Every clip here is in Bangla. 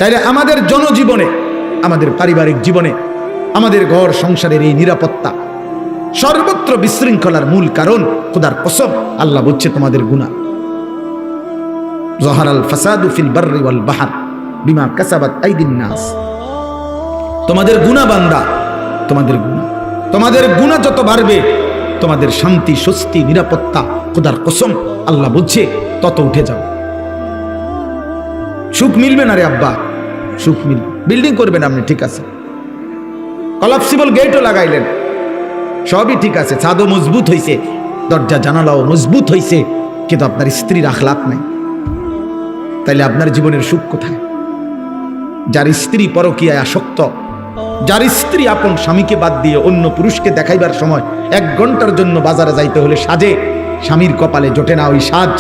তাইলে আমাদের জনজীবনে, আমাদের পারিবারিক জীবনে, আমাদের ঘর সংসারের এই নিরাপত্তা সর্বত্র বিশৃঙ্খলার মূল কারণ খোদার কসম আল্লাহ বলছে তোমাদের গুনাহ। যাহারাল ফাসাদু ফিল বাররি ওয়াল বাহর বিমা কাসাবাত আইদিন নাস। তোমাদের গুনাহ বান্দা, তোমাদের গুনাহ যত বাড়বে তোমাদের শান্তি, স্বস্তি, নিরাপত্তা খোদার কসম আল্লাহ বলছে তত উঠে যাও। সুখ মিলবে না রে আব্বা, সুখ মিলবে। বিল্ডিং করবেন আপনি, ঠিক আছে, কলাপসিবল গেটও লাগাইলেন, সবই ঠিক আছে, ছাদও মজবুত হইছে, দরজা জানালাও মজবুত হইছে, কিন্তু আপনার স্ত্রীর আখলাক নাই। তাইলে আপনার জীবনের সুখ কোথায়? যার স্ত্রী পরকীয়ায় আসক্ত, যার স্ত্রী আপন স্বামীকে বাদ দিয়ে অন্য পুরুষকে দেখাইবার সময় 1 ঘন্টার জন্য বাজারে যাইতে হলে সাজে, স্বামীর কপালে জোটে না ওই সাজ,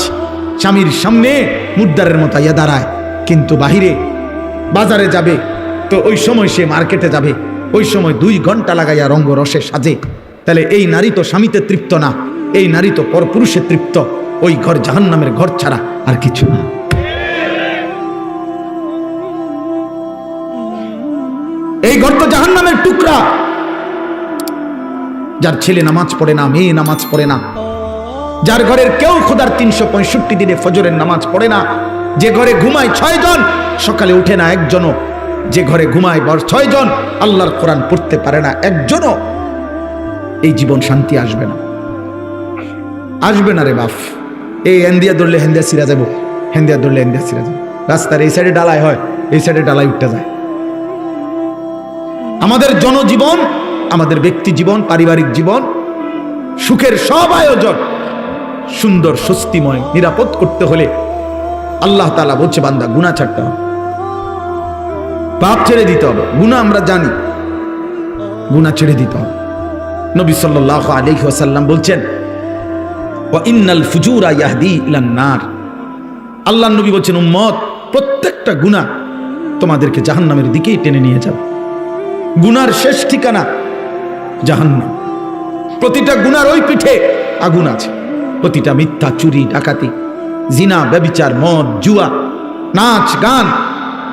স্বামীর সামনে মুদ্দারের মতো ইয়া দাঁড়ায়, কিন্তু বাহিরে বাজারে যাবে তো ওই সময় সে মার্কেটে যাবে, ওই সময় 2 ঘন্টা লাগাইয়া রঙ্গ রসে সাজে। তাহলে এই নারী তো স্বামীতে তৃপ্ত না, এই নারী তো পরপুরুষে তৃপ্ত। ওই ঘর জাহান্নামের ঘর ছাড়া আর কিছু না। এই ঘর তো জাহান্নামের টুকরা। যার ছেলে নামাজ পড়ে না, মেয়ে নামাজ পড়ে না, যার ঘরের কেউ খোদার 365 দিনে ফজরের নামাজ পড়ে না, যে ঘরে ঘুমায় 6 জন সকালে উঠে না একজনও, যে ঘরে ঘুমায় 6 জন আল্লাহর কোরআন পড়তে পারে না একজনও, এই জীবন শান্তি আসবে না, আসবে না রে বাপ। এই হেন্দিয়া ধরলে হেন্দিয়া সিরা যাবো, হেন্দিয়া ধরলে হেন্দিয়া সিরা যাবো। রাস্তার এই সাইডে ডালাই হয়, এই সাইডে ডালাই উঠতে যায়। আমাদের জনজীবন, আমাদের ব্যক্তি জীবন, পারিবারিক জীবন, সুখের সব আয়োজন সুন্দর, স্বস্তিময়, নিরাপদ করতে হলে আল্লাহ তাআলা বলছে বান্দা গুনাহ ছাড়তে হবে, পাপ ছেড়ে দিতে হবে। গুনাহ আমরা জানি, গুনাহ ছেড়ে দিতে হবে। নবী সাল্লাল্লাহু আলাইহি ওয়াসাল্লাম বলছেন ওয়া ইন্নাল ফুজুরা ইয়াহদি ইলান নার। আল্লাহর নবী বলছেন উম্মত, প্রত্যেকটা গুনাহ তোমাদেরকে জাহান্নামের দিকেই টেনে নিয়ে যাবে। গুনার শেষ ঠিকানা জাহান্নাম। প্রতিটা গুনার ওই পিঠে আগুন আছে। প্রতিটা মিথ্যা, চুরি, ডাকাতি, জিনা, ব্যভিচার, মদ, জুয়া, নাচ, গান,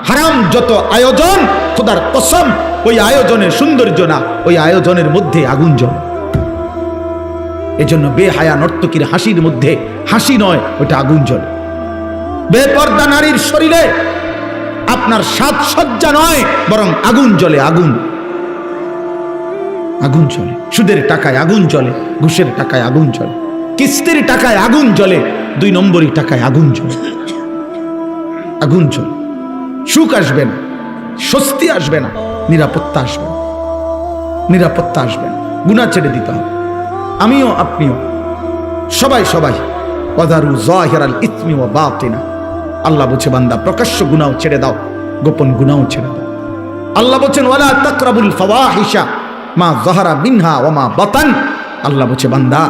হারাম যত আয়োজন, খোদার কসম ওই আয়োজনের সৌন্দর্য না, ওই আয়োজনের মধ্যে আগুন জ্বলে। এজন্য বেহায়া নর্তকীর হাসির মধ্যে হাসি নয়, ওটা আগুন জ্বলে। বেপর্দা নারীর শরীরে আপনার সাজসজ্জা নয়, বরং আগুন জ্বলে, আগুন, আগুন জ্বলে। সুদের টাকায় আগুন জ্বলে, ঘুষের টাকায় আগুন জ্বলে, কিস্তির টাকায় আগুন জ্বলে, 2 নম্বরই টাকায় আগুন জ্বলে, আগুন জ্বলে। সুখ আসবে না, স্বস্তি আসবে না, নিরাপত্তা আসবে না, নিরাপত্তা আসবে না। গুনাহ ছেড়ে দিতে হবে। আমিও, আপনিও, সবাই সবাই। ওয়াদারু যাহিরাল ইসমি ওয়া বাতিনা। আল্লাহ বলছে বান্দা প্রকাশ্য গুনাহ ছেড়ে দাও, গোপন গুনাহ ছেড়ে দাও। আল্লাহ বলছেন ওয়ালা তাকরাবুল ফাওয়াহিশা মা যাহারা মিনহা ওয়া মা বাতান। আল্লাহ বলছে বান্দা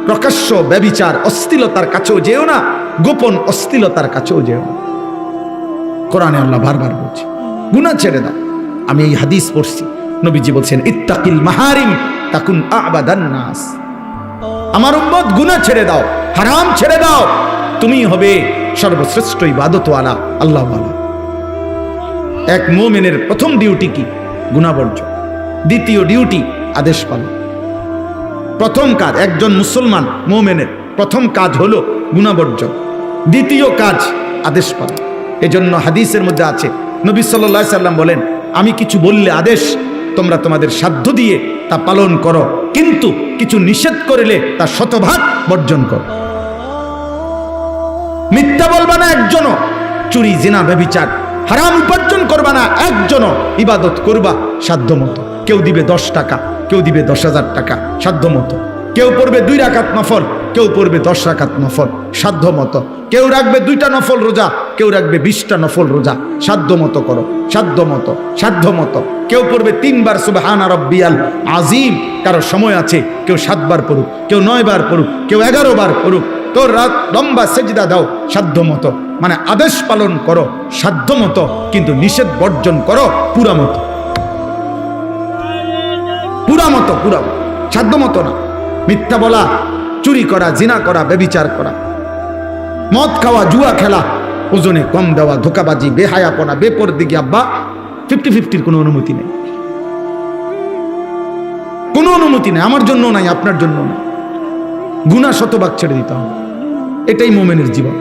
প্রকাশ্য ব্যভিচার, অশ্লীলতার কাছেও যেও না, গোপন অশ্লীলতার কাছেও যেও না। কোরআনে আল্লাহ বারবার বলছে গুনাহ ছেড়ে দাও। আমি এই হাদিস পড়ছি, নবীজি বলছেন ইত্তাকিল মাহারিম তাকুন আবাদান নাস। আমার উম্মত গুনাহ ছেড়ে দাও, হারাম ছেড়ে দাও, তুমি হবে সর্বশ্রেষ্ঠ ইবাদতওয়ালা, আল্লাহওয়ালা। এক মুমিনের প্রথম ডিউটি কি? গুনাহ বর্জন। দ্বিতীয় ডিউটি আদেশ পালন। প্রথম কাজ একজন মুসলমান মুমিনের প্রথম কাজ হলো গুনাহ বর্জন, দ্বিতীয় কাজ আদেশ পালন। এজন্য হাদিসের মধ্যে আছে নবী সাল্লাল্লাহু আলাইহি সাল্লাম বলেন আমি কিছু বললে আদেশ তোমরা তোমাদের সাধ্য দিয়ে তা পালন করো, কিন্তু কিছু নিষেধ করলে তা শতভাগ বর্জন করো। মিথ্যা বলবা না একজনও, চুরি, জিনা, ব্যভিচার, হারাম উপার্জন করবা না একজনও, ইবাদত করবা সাধ্য মতো। কেউ দিবে 10 টাকা, কেউ দিবে 10,000 টাকা সাধ্য মতো। কেউ পড়বে 2 রাকাত নফল, কেউ পড়বে 10 রাকাত নফল সাধ্য মতো। কেউ রাখবে 2টা নফল রোজা, কেউ রাখবে 20টা নফল রোজা। সাধ্য মতো করো, সাধ্য মতো, সাধ্য মতো। কেউ পড়বে 3 বার সুবহানা রাব্বিয়াল আযীম, কারো সময় আছে কেউ 7 বার পড়ুক, কেউ 9 বার পড়ুক, কেউ 11 বার পড়ুক। তোর রাত লম্বা সেজদা দাও সাধ্য মতো। মানে আদেশ পালন করো সাধ্য মতো, কিন্তু নিষেধ বর্জন করো পুরা মতো, পুরা মতো, পুরা সাধ্য মতো না। মিথ্যা বলা, চুরি করা, জিনা করা, ব্যভিচার করা, মদ খাওয়া, জুয়া খেলা, ওজনে কম দেওয়া, ধোকাবাজি, বেহায়াপনা, বেপরদিগি আব্বা 50-50 কোনো অনুমতি নেই, কোনো অনুমতি নেই, আমার জন্য নাই, আপনার জন্য নাই। গুনাহ শতভাগ ছেড়ে দিতে হবে, এটাই মোমেনের জীবন।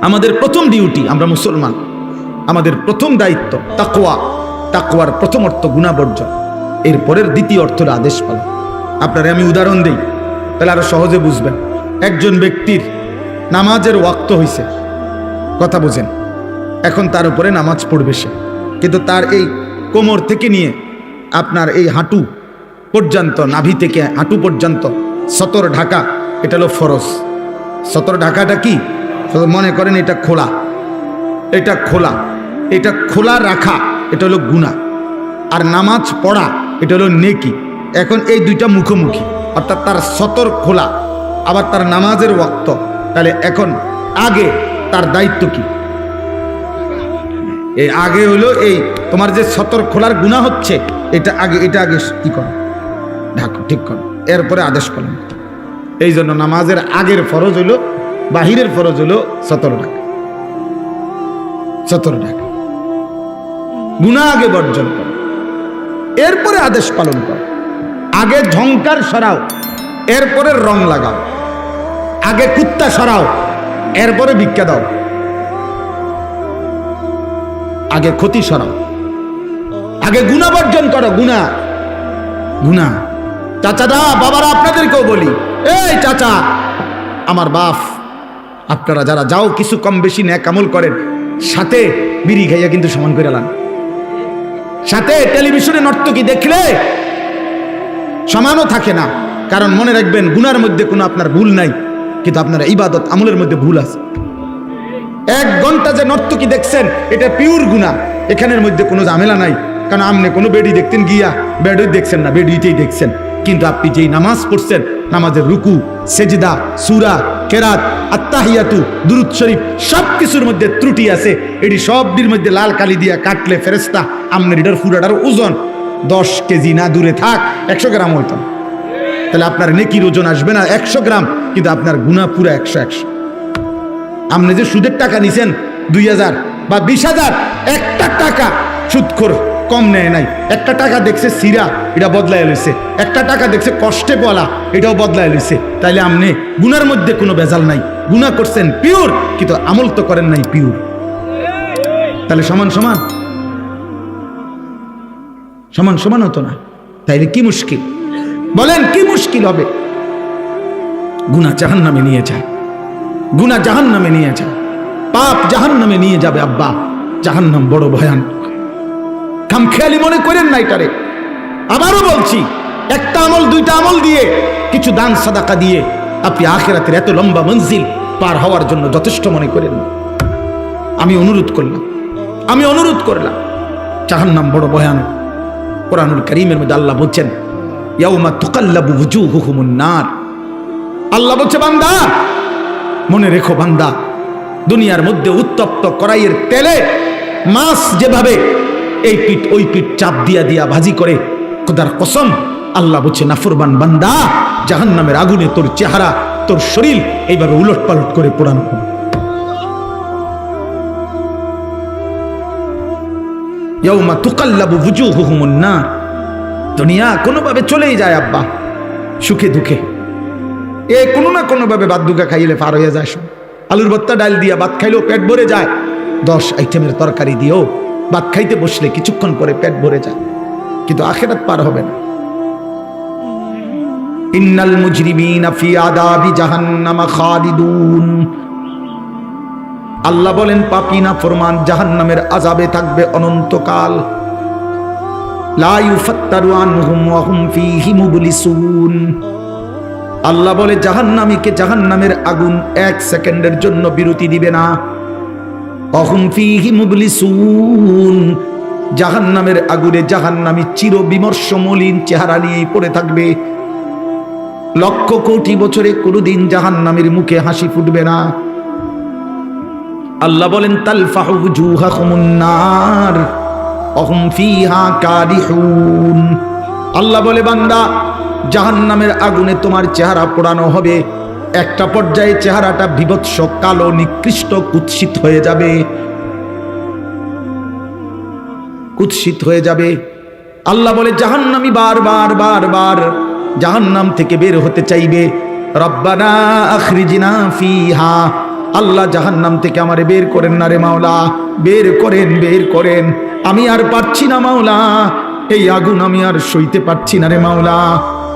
আমাদের প্রথম ডিউটি, আমরা মুসলমান, আমাদের প্রথম দায়িত্ব তাকওয়া। তাকওয়ার প্রথম অর্থ গুনাহ বর্জন, এরপরের দ্বিতীয় অর্থ হলো আদেশ পালন। আপনারে আমি উদাহরণ দেই, তাহলে আরো সহজে বুঝবেন। একজন ব্যক্তির নামাজের ওয়াক্ত হইছে, কথা বুঝেন, এখন তার উপরে নামাজ পড়বে সে, কিন্তু তার এই কোমর থেকে নিয়ে আপনার এই হাঁটু পর্যন্ত, নাভি থেকে হাঁটু পর্যন্ত সতর ঢাকা, এটা হলো ফরজ। সতর ঢাকাটা কি? মনে করেন এটা খোলা, এটা খোলা, এটা খোলা রাখা, এটা হলো গুনাহ। আর নামাজ পড়া, এটা হলো নেকি। এখন এই দুইটা মুখোমুখি, অর্থাৎ তার সতর খোলা, আবার তার নামাজের ওয়াক্ত। তাহলে এখন আগে তার দায়িত্ব কি? এই আগে হলো এই তোমার যে সতর খোলার গুনাহ হচ্ছে, এটা আগে, এটা আগে কি করো? ঢাকো, ঠিক করো, এরপরে আদেশ পালন। এই জন্য নামাজের আগের ফরজ হইল, বাহিরের ফরজ হইল সতর ঢাকা, সতর ঢাকা। গুনাহ আগে বর্জন করো, এরপরে আদেশ পালন করো। আগে ঝংকার সরাও, এরপরে রং লাগাও। আগে কুত্তা সরাও, এরপরে ভিক্ষা দাও। আগে ক্ষতি সরাও, আগে গুনাহ বর্জন করো। গুনাহ, গুনাহ। চাচারা, বাবারা, আপনাদেরকেও বলি, এই চাচা, আমার বাপ, আপনারা যারা যাও কিছু কম বেশি নেক আমল করেন, সাথে বিড়ি খাইয়া কিন্তু সমান করে লান। সাথে টেলিভিশনে নর্তকী দেখলে সমানও থাকে না, কারণ মনে রাখবেন গুনার মধ্যে কোনো আপনার ভুল নাই, কিন্তু আপনার ইবাদত আমলের মধ্যে ভুল আছে। 1 ঘন্টা যে নর্তকী দেখছেন, এটা পিওর গুনাহ, এখানের মধ্যে কোনো ঝামেলা নাই, কারণ আপনি কোনো বেডি দেখতেন গিয়া বেডই দেখছেন না, বেডিতেই দেখছেন। কিন্তু আপনি যেই নামাজ পড়ছেন, নামাজের রুকু, সেজদা, সূরা, কেরাত, আত্তাহিয়াতু, দুরূদ শরীফ, সব কিছুর মধ্যে ত্রুটি আছে। এটি সবটির মধ্যে লাল কালি দিয়া কাটলে ফেরেশতা আমনের এটার পুরাটার ওজন 10 কেজি না দূরে থাক 100 গ্রাম হইতো। তাহলে আপনার নেকির ওজন আসবে না 100 গ্রাম, কিন্তু আপনার গুনাহ পুরো 100। আপনি যে সুদের টাকা নিছেন 2000 বা 20,000, একটা টাকা সুদখোর কম নেয় নাই। একটা টাকা দেখছে সিরা, এটা বদলায় লইছে। একটা টাকা দেখছে কষ্টে বলা, এটাও বদলায় লইছে। তাইলে আপনি গুনার মধ্যে কোনো ভেজাল নাই, গুনাহ করছেন পিওর, কিন্তু আমল তো করেন নাই পিওর। তাহলে সমান সমান, সমান সমান হতো না। তাইলে কি মুশকিল, বলেন কি মুশকিল হবে? গুনাহ জাহান্নামে নিয়ে যায়, গুনাহ জাহান্নামে নিয়ে যায়, পাপ জাহান্নামে নিয়ে যাবে। আব্বা, জাহান্নাম বড় ভয়ানক, খামখেয়ালি মনে করেন না এটারে। আবারও বলছি, একটা আমল, দুইটা আমল দিয়ে, কিছু দান সাদাকা দিয়ে আপনি আখিরাতের এত লম্বা মঞ্জিল পার হওয়ার জন্য যথেষ্ট মনে করেন না। আমি অনুরোধ করলাম, জাহান্নাম বড় ভয়ানক। কোরআনুল কারীমের মধ্যে আল্লাহ বলছেন, ইয়াউমা তুকাল্লাবু ওয়ুজুহুমুন নার। আল্লাহ বলছে, বান্দা মনে রেখো, বান্দা, দুনিয়ার মধ্যে উত্তপ্ত কড়াইয়ের তেলে মাছ যেভাবে এই পিঠ ওই পিঠ চাপ দিয়া ভাজি করে, খোদার কসম, আল্লাহ বলছে, নাফরমান বান্দা, জাহান্নামের আগুনে তোর চেহারা, তোর শরীর এইভাবে উলট পালট করে পোড়ানো হবে। ইয়াউমা তুকাল্লাবু ওয়ুজুহুমুন নার। দুনিয়া কোনোভাবে চলেই যায় আব্বা, সুখে দুঃখে, এ কোনো না কোনোভাবে ভাত দুগা খাইলে পার হয়ে যায়। আলুর ভর্তা ডাল দিয়া ভাত খাইলেও পেট ভরে যায়, 10 আইটেমের তরকারি দিয়েও ভাত খাইতে বসলে কিছুক্ষণ পরে পেট ভরে যায়, কিন্তু আখিরাত পার হবে না। ইন্নাল মুজরিমিনা ফি আযাবি জাহান্নাম খালিদুন। আল্লাহ বলেন, পাপী নাফরমান জাহান্নামের আযাবে থাকবে অনন্তকাল। লা ইউফাত্তারু আনহুম ওয়া হুম ফীহি মুবলিসুন। আল্লাহ বলে, জাহান্নামীকে জাহান্নামের আগুন 1 সেকেন্ডের জন্য বিরতি দিবে না। অহুম ফীহি মুবলিসুন। জাহান্নামের আগুনে জাহান্নামী চির বিমর্ষ মলিন চেহারা নিয়েই পড়ে থাকবে। লক্ষ কোটি বছরে কোনোদিন জাহান্নামের মুখে হাসি ফুটবে না। আল্লাহ বলেন, তালফাহু ওয়ুজুহাহুমুন নার অহুম ফীহা কারিহুন। আল্লাহ বলে, বান্দা, জাহান্নামের আগুনে তোমার চেহারা পোড়ানো হবে, একটা পর্যায়ে চেহারাটা বিভৎস কালো নিকৃষ্ট কুৎসিত হয়ে যাবে, কুৎসিত হয়ে যাবে। আল্লাহ বলে জাহান্নামী বারবার বারবার জাহান্নাম থেকে বের হতে চাইবে, রব্বানা আখরিজনা ফিহা, আল্লাহ জাহান্নাম থেকে আমারে বের করেন না রে মাওলা, বের করেন, বের করেন, আমি আর পারছি না মাওলা, এই আগুন আমি আর সইতে পারছি না রে মাওলা।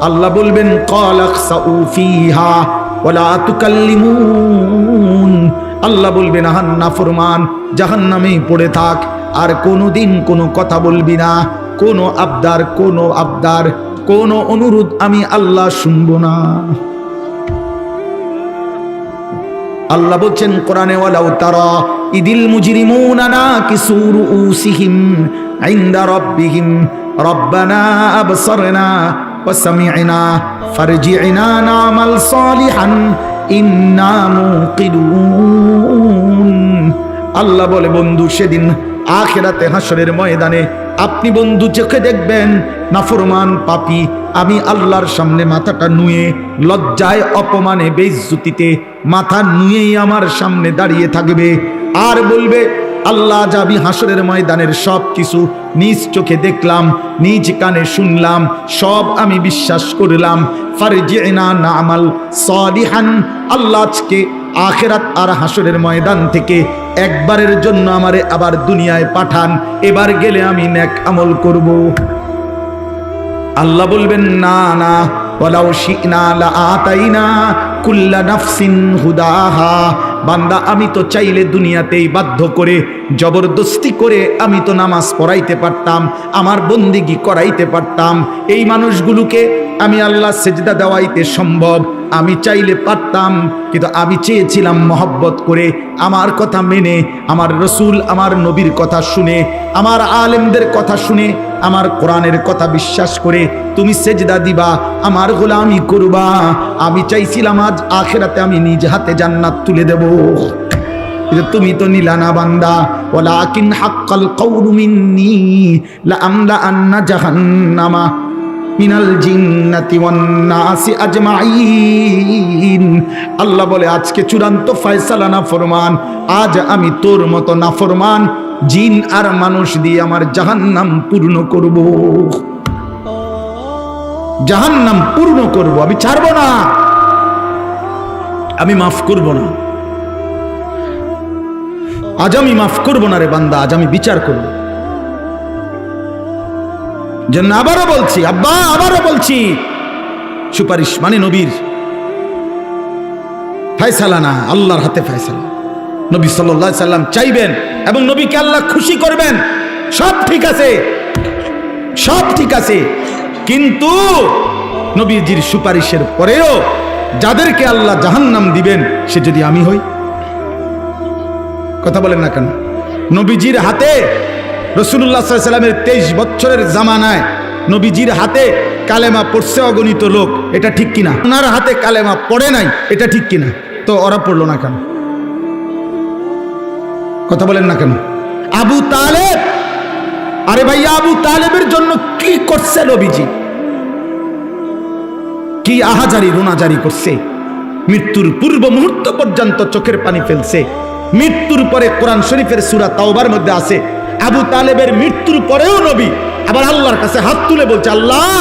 আল্লাহ বলবেন ক্বাল আখসাউ ফিহা ওয়ালা তুকাল্লিমুন, আল্লাহ বলবেন আহান নাফরমান জাহান্নামেই পড়ে থাক, আর কোনোদিন কোনো কথা বলবি না, কোনো আবদার কোনো অনুরোধ আমি আল্লাহ শুনবো না। আল্লাহ বলছেন কোরআনে ওয়ালাউ তারা ইদিল মুজরিমুনা নাকিসু রুউসিহিম ইনদা রাব্বিহিম রব্বানা আবসারনা ওয়া সামি'না ফারজি'না না'মাল সালিহান ইন্না মুকিনুন। আল্লাহ বলে বন্ধু সেদিন আখিরাতে হাসরের ময়দানে আপনি বন্ধু চোখে দেখবেন নাফরমান পাপী আমি আল্লাহর সামনে মাথাটা নুয়ে লজ্জায় অপমানে বেইজ্জতিতে মাথা নুয়েই আমার সামনে দাঁড়িয়ে থাকবে আর বলবে আল্লাহ যা আমি হাসরের ময়দানের সব কিছু নিজ চোখে দেখলাম, নিজ কানে শুনলাম, সব আমি বিশ্বাস করলাম, ফারজি'না না'মাল সালিহান, আল্লাহ আজকে আখিরাত আর হাসরের ময়দান থেকে একবারের জন্য আমারে আবার দুনিয়ায় পাঠান, এবার গেলে আমি নেক আমল করব। আল্লাহ বলবেন না না, ওয়ালাউ শি'না লাআতাইনা কুল্লা নাফসিন হুদাহা, বান্দা আমি তো চাইলে দুনিয়াতেই বাধ্য করে জবরদস্তি করে আমি তো নামাজ পড়াইতে পারতাম, আমার বন্দিগি করাইতে পারতাম, এই মানুষগুলোকে আমি আল্লাহ সেজদা দেওয়াইতে সম্ভব, আমি চাইলে পারতাম, কিন্তু আমি চেয়েছিলাম মহব্বত করে আমার কথা মেনে, আমার রসুল আমার নবীর কথা শুনে, আমার আলেমদের কথা শুনে, আমার কোরআনের কথা বিশ্বাস করে তুমি সেজদা দিবা, আমার গোলামি করবা। আমি চাইছিলাম আজ আখিরাতে আমি নিজ হাতে জান্নাত তুলে দেব, কিন্তু তুমি তো নিলা না বান্দা। ওয়ালাকিন হাক্কাল কাউলু মিন্নী লাআমলা আন্না জাহান্নামা মিনাল জিন্নাতি ওয়ান নাসি আজমাইন। আল্লাহ বলে আজকে চূড়ান্ত ফয়সালা না ফরমান, আজ আমি তোর মতো নাফরমান জিন আর মানুষ দিয়ে আমার জাহান্নাম পূর্ণ করব, জাহান্নাম পূর্ণ করব, আমি ছাড়বো না, আমি মাফ করব না, আজ আমি মাফ করব না রে বান্দা, আজ আমি বিচার করব। জন্য আবারও বলছি আব্বা, আবারও বলছি, সুপারিশ মানে নবীর ফয়সালা না, আল্লাহর হাতে ফয়সালা। নবী সাল্লাল্লাহু আলাইহি সাল্লাম চাইবেন এবং নবীকে আল্লাহ খুশি করবেন, সব ঠিক আছে, সব ঠিক আছে, কিন্তু নবীজির সুপারিশের পরেও যাদেরকে আল্লাহ জাহান্নাম দিবেন সে যদি আমি হই, কথা বলেন না কেন? নবীজির হাতে রাসূলুল্লাহ সাল্লাল্লাহু আলাইহি সাল্লামের 23 বছরের জামানায় নবীজির হাতে কালেমা পড়ছে অগণিত লোক, এটা ঠিক কিনা? ওনার হাতে কালেমা পড়ে নাই, এটা ঠিক কিনা? তো ওরা পড়লো না কেন? কথা বলেন না কেন? আবু তালেব, আরে ভাইয়া আবু তালেবের জন্য কি করছে নবীজি? কি আহাজারি রোনাজারি করছে, মৃত্যুর পূর্ব মুহূর্ত পর্যন্ত চোখের পানি ফেলছে। মৃত্যুর পরে কোরআন শরীফের সূরা তাওবার মধ্যে আছে আবু তালেবের মৃত্যুর পরেও নবী আবার আল্লাহর কাছে হাত তুলে বলছে, আল্লাহ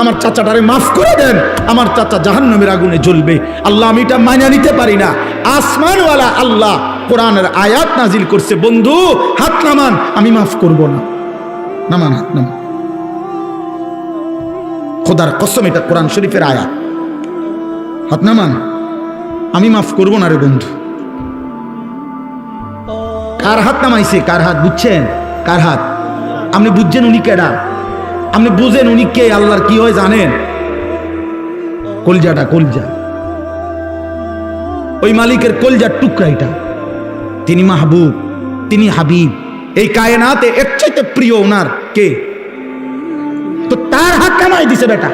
আমার চাচাটারে মাফ করে দেন, আমার চাচা জাহান্নামের আগুনে জ্বলবে। আল্লাহ আমি এটা মানিয়ে নিতে পারি না। আসমানওয়ালা আল্লাহ কোরআনের আয়াত নাজিল করছে, বন্ধু হাত নামান, আমি মাফ করব না, নামান হাত নামান। খোদার কসম এটা কোরআন শরীফের আয়াত, হাত নামান, আমি মাফ করব না রে বন্ধু। কার হাত নামাইছে? কার হাত বুঝছেন? কার হাত? আপনি বুঝছেন উনি কেডা? আপনি বুঝেন উনি কে? আল্লাহর কি হয় জানেন? কলজাটা, কলজা, ওই মালিকের কলজার টুকরা এটা। তিনি মাহবুব, তিনি হাবিব, এই কায়নাতে এর চাইতে প্রিয় ওনার কে? তো তার হাত কামাই দিছে বেটা,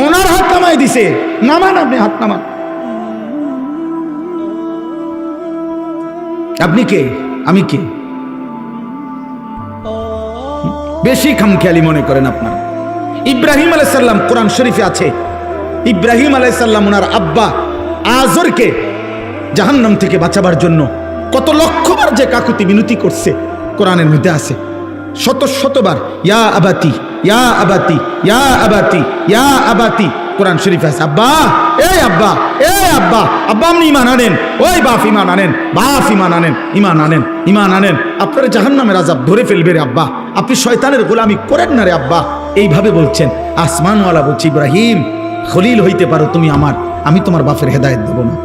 ওনার হাত কামাই দিছে, নামান আপনি, হাত নামান। আপনি কে? আমি কে? বেশি খামখেয়ালি মনে করেন আপনার। ইব্রাহিম আলাইহিস সালাম কোরআন শরীফে আছে, ইব্রাহিম আলাইহিস সালাম ওনার আব্বা আজরকে জাহান্নাম থেকে বাঁচাবার জন্য কত লক্ষবার যে কাকুতি মিনতি করছে কোরআনের মধ্যে আছে, শত শতবার ইয়া আবাতি ইয়া আবাতি ইয়া আবাতি ইয়া আবাতি কোরআন শরীফে আছে। আব্বা এই আব্বা এই আব্বা, আব্বা আপনি ইমান আনেন, ওই বাপ ইমান আনেন, বাপ ইমান আনেন, ইমান আনেন, ইমান আনেন, আপনার জাহান্নামের আযাব ধরে ফেলবে রে আব্বা, আপনি শয়তানের গোলামি করেন না রে আব্বা। এইভাবে বলছেন। আসমানওয়ালা বলছে ইব্রাহিম খলিল হইতে পারো তুমি আমার, আমি তোমার বাপের হেদায়েত দেব না।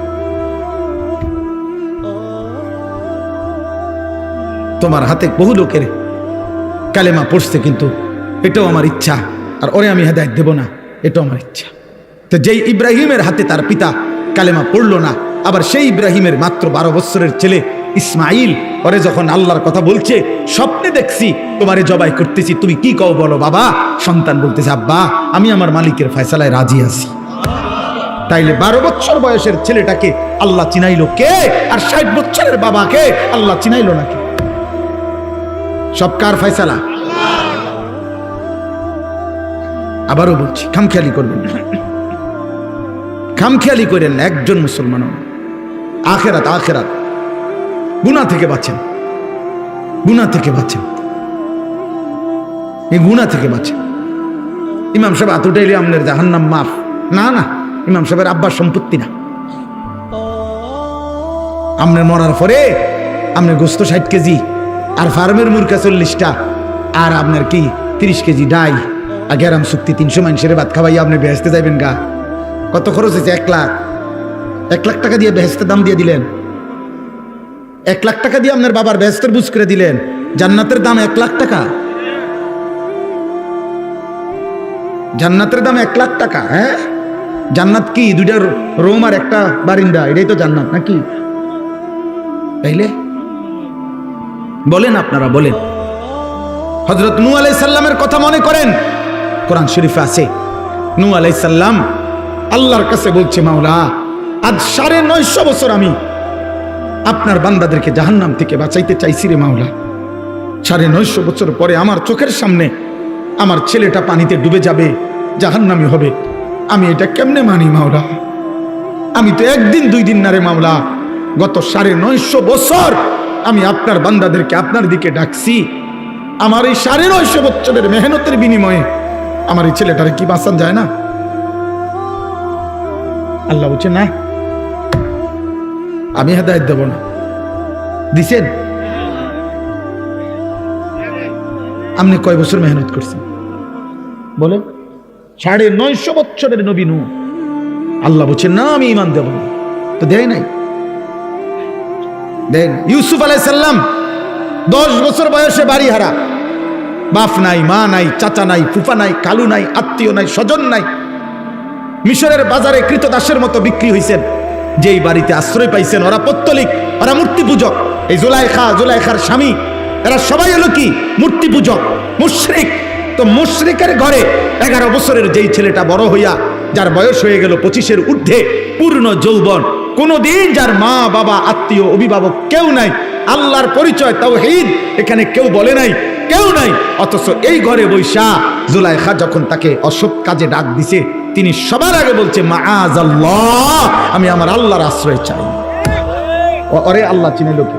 তোমার হাতে বহু লোকের কালেমা পড়ছে, কিন্তু এটাও আমার ইচ্ছা, আর ওরে আমি হেদায়েত দেব না, এটাও আমার ইচ্ছা। তো যেই ইব্রাহিমের হাতে তার পিতা কালেমা পড়লো না, আবার সেই ইব্রাহিমের মাত্র 12 বছরের ছেলে ইসমাইল ওরে যখন আল্লাহর কথা বলছে, স্বপ্নে দেখছি তোমারে জবাই করতেছি, তুমি কি কও বলো বাবা। সন্তান বলতেছে আব্বা আমি আমার মালিকের ফয়সালায় রাজি আছি। তাইলে 12 বছর বয়সের ছেলেটাকে আল্লাহ চিনাইলো কে, আর 60 বছরের বাবাকে আল্লাহ চিনাইলো নাকি? সব কার ফয়সালা? আবারও বলছি খামখেয়ালি করবেন না, খামখেয়ালি করেন না। একজন মুসলমান আখেরাত আখেরাত গুনাহ থেকে বাঁচেন, গুনাহ থেকে বাঁচেন, এই গুনাহ থেকে বাঁচেন। ইমাম সাহেব হাত উঠাইলে আপনার জাহান্নাম মাফ না, না ইমাম সাহেবের আব্বার সম্পত্তি না। আপনার মরার পরে আপনার গোস্ত 60 কেজি, আর ফার্মের মুরগা 40টা, আর আপনার কি 30 কেজি ডাই, আর গ্যারাম চুক্তি 300 মানুষের ভাত খাওয়াই আপনি বেহেস্তে যাইবেন গা। কত খরচ হয়েছে? 1 লাখ। 1 লাখ টাকা দিয়ে বেহেস্তের দাম দিয়ে দিলেন। 1 লাখ টাকা দিয়ে আপনার বাবার বেহেস্তের বুঝ করে দিলেন। জান্নাতের দাম 1 লাখ টাকা, জান্নাতের দাম 1 লাখ টাকা। হ্যাঁ জান্নাত কি 2টা রুম আর একটা বারিন্দা, এটাই তো জান্নাত নাকি? তাইলে বলেন, আপনারা বলেন। হযরত নূহ আলাইহিস সালামের কথা মনে করেন, কোরআন শরীফে আছে নূহ আলাইহিস সালাম আল্লাহর কাছে বলছে মাওলা আজ 950 বছর আমি আপনার বান্দাদেরকে জাহান্নাম থেকে বাঁচাইতে চাইছি রে মাওলা। 950 বছর পরে আমার চোখের সামনে আমার ছেলেটা পানিতে ডুবে যাবে, জাহান্নামী হবে, আমি এটা কেমনে মানি মাওলা? আমি তো একদিন 2 দিন না রে মাওলা, গত 950 বছর আমি আপনার বান্দাদেরকে আপনার দিকে ডাকছি। আমার এই 950 বছরের মেহনতের বিনিময়ে আমার এই ছেলেটারে কি বাঁচান যায় না? আল্লাহ বলছে না আমি হেদায়েত দেব না। দিছেন? আপনি কয় বছর মেহনত করছেন বলেন? 950 বছরের নবী নূহ, আল্লাহ বলছে না আমি ঈমান দেব না, তো দেয় নাই। দেন ইউসুফ আলাইহিস সালাম 10 বছর বয়সে বাড়ি হারা, বাপ নাই, মা নাই, চাচা নাই, ফুফা নাই, কালু নাই, আত্মীয় নাই, স্বজন নাই, মিশরের বাজারে কৃতদাসের মতো বিক্রি হয়েছেন। যেই বাড়িতে আশ্রয় পাইছেন ওরা পত্তলিক, ওরা মূর্তি পূজক। এই জুলাইখার স্বামী এরা সবাই হলো কি মূর্তি পূজক, মুশরিক। তো মুশরিকের ঘরে 11 বছরের যেই ছেলেটা বড় হইয়া যার বয়স হয়ে গেল 25-এর ঊর্ধ্বে, পূর্ণ যৌবন, কোনদিন যার মা বাবা আত্মীয় অভিভাবক কেউ নাই, আল্লাহর পরিচয় তাওহীদ এখানে কেউ বলে নাই, কেউ নাই, অথচ এই ঘরে বৈশা জুলাইখা যখন তাকে অসৎ কাজে ডাক দিছে, তিনি সবার আগে বলছে মাআযাল্লাহ, আমি আমার আল্লাহর আশ্রয় চাই। ওরে আল্লাহ চিনাইলো কে?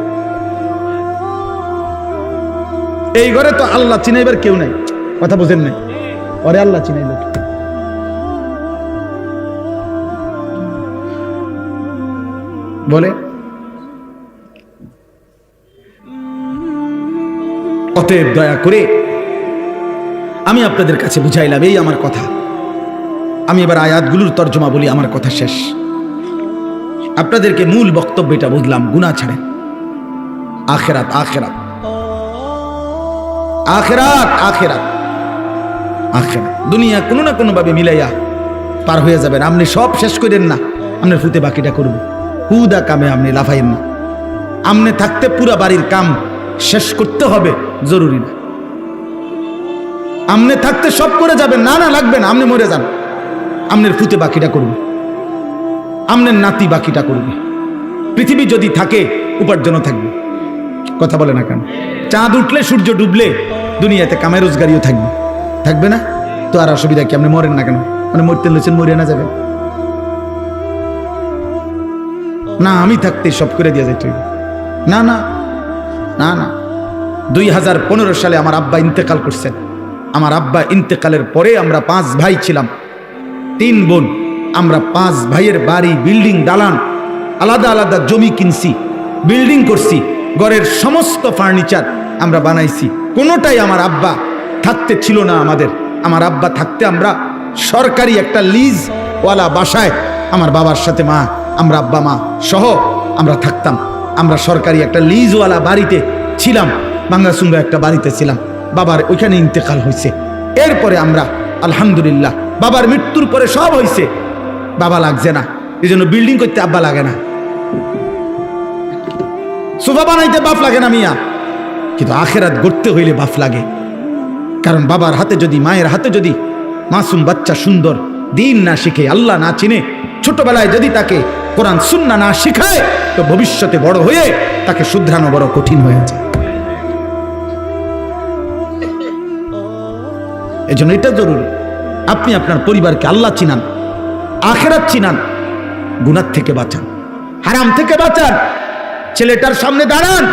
এই ঘরে তো আল্লাহ চিনাইবার কেউ নাই, কথা বুঝেন নাই? ওরে আল্লাহ চিনাইলো কে? বলে অতএব দয়া করে আমি আপনাদের কাছে বুঝাইলাম, এই আমার কথা। আমি এবার আয়াতগুলোর তর্জমা বলি, আমার কথা শেষ। আপনাদেরকে মূল বক্তব্যটা বুঝলাম, গুনাহ ছাড়েন। আখিরাত আখিরাত আখিরাত আখিরাত আখিরাত দুনিয়া কোনো না কোনো ভাবে মিলাইয়া পার হয়ে যাবেন। আপনি সব শেষ করেন না, আপনার ফুতে বাকিটা করব। হুদা কামে আপনি লাফাইন না। আপনি থাকতে পুরা বাড়ির কাম শেষ করতে হবে জরুরি না। আপনি থাকতে সব করে যাবেন, না না লাগবে না, আপনি মরে যান, আপনার ফুতে বাকিটা করবে, আপনার নাতি বাকিটা করবে। পৃথিবী যদি থাকে উপার্জনও থাকবে, কথা বলে না কেন? চাঁদ উঠলে সূর্য ডুবলে দুনিয়াতে কামাই রোজগারিও থাকবে, থাকবে না তো? আর অসুবিধা কি? আপনি মরেন না কেন? মানে মরতে লেছেন, মরিয়া না যাবেন। না আমি থাকতে সব করে দিয়ে যাইতে হইবে। না না না না 2015 সালে আমার আব্বা ইন্তেকাল করছেন। আমার আব্বা ইন্তেকালের পরে আমরা 5 ভাই ছিলাম, 3 বোন। আমরা 5 ভাইয়ের বাড়ি, বিল্ডিং, দালান, আলাদা আলাদা জমি কিনছি, বিল্ডিং করছি, ঘরের সমস্ত ফার্নিচার আমরা বানাইছি। কোনোটাই আমার আব্বা থাকতে ছিল না আমাদের। আমার আব্বা থাকতে আমরা সরকারি একটা লিজ ওয়ালা বাসায় আমার বাবার সাথে মা, আমরা আব্বা মা সহ আমরা থাকতাম। আমরা সরকারি একটা লিজওয়ালা বাড়িতে ছিলাম, বাঙ্গাসুঙ্গা একটা বাড়িতে ছিলাম। বাবার ওইখানে ইন্তেকাল হয়েছে। এরপরে আমরা আলহামদুলিল্লাহ বাবার মৃত্যুর পরে সব হয়েছে, বাবা লাগছে না, এই জন্য বিল্ডিং করতে আব্বা লাগে না, সোফা বানাইতে বাপ লাগে না মিয়া। কিন্তু আখেরাত গড়তে হইলে বাপ লাগে। কারণ বাবার হাতে যদি, মায়ের হাতে যদি মাসুম বাচ্চা সুন্দর দিন না শিখে, আল্লাহ না চিনে, ছোটবেলায় যদি তাকে কোরআন সুন্নাহ না শিখায়, তো ভবিষ্যতে বড় হয়ে তাকে শুধরানো বড় কঠিন হয়ে যায়। এজন্য এটা জরুরি, আপনি আপনার পরিবারকে আল্লাহ চিনান, আখেরাত চিনান, গুনাহ থেকে বাঁচান, হারাম থেকে বাঁচান। ছেলেটার সামনে দাঁড়ান,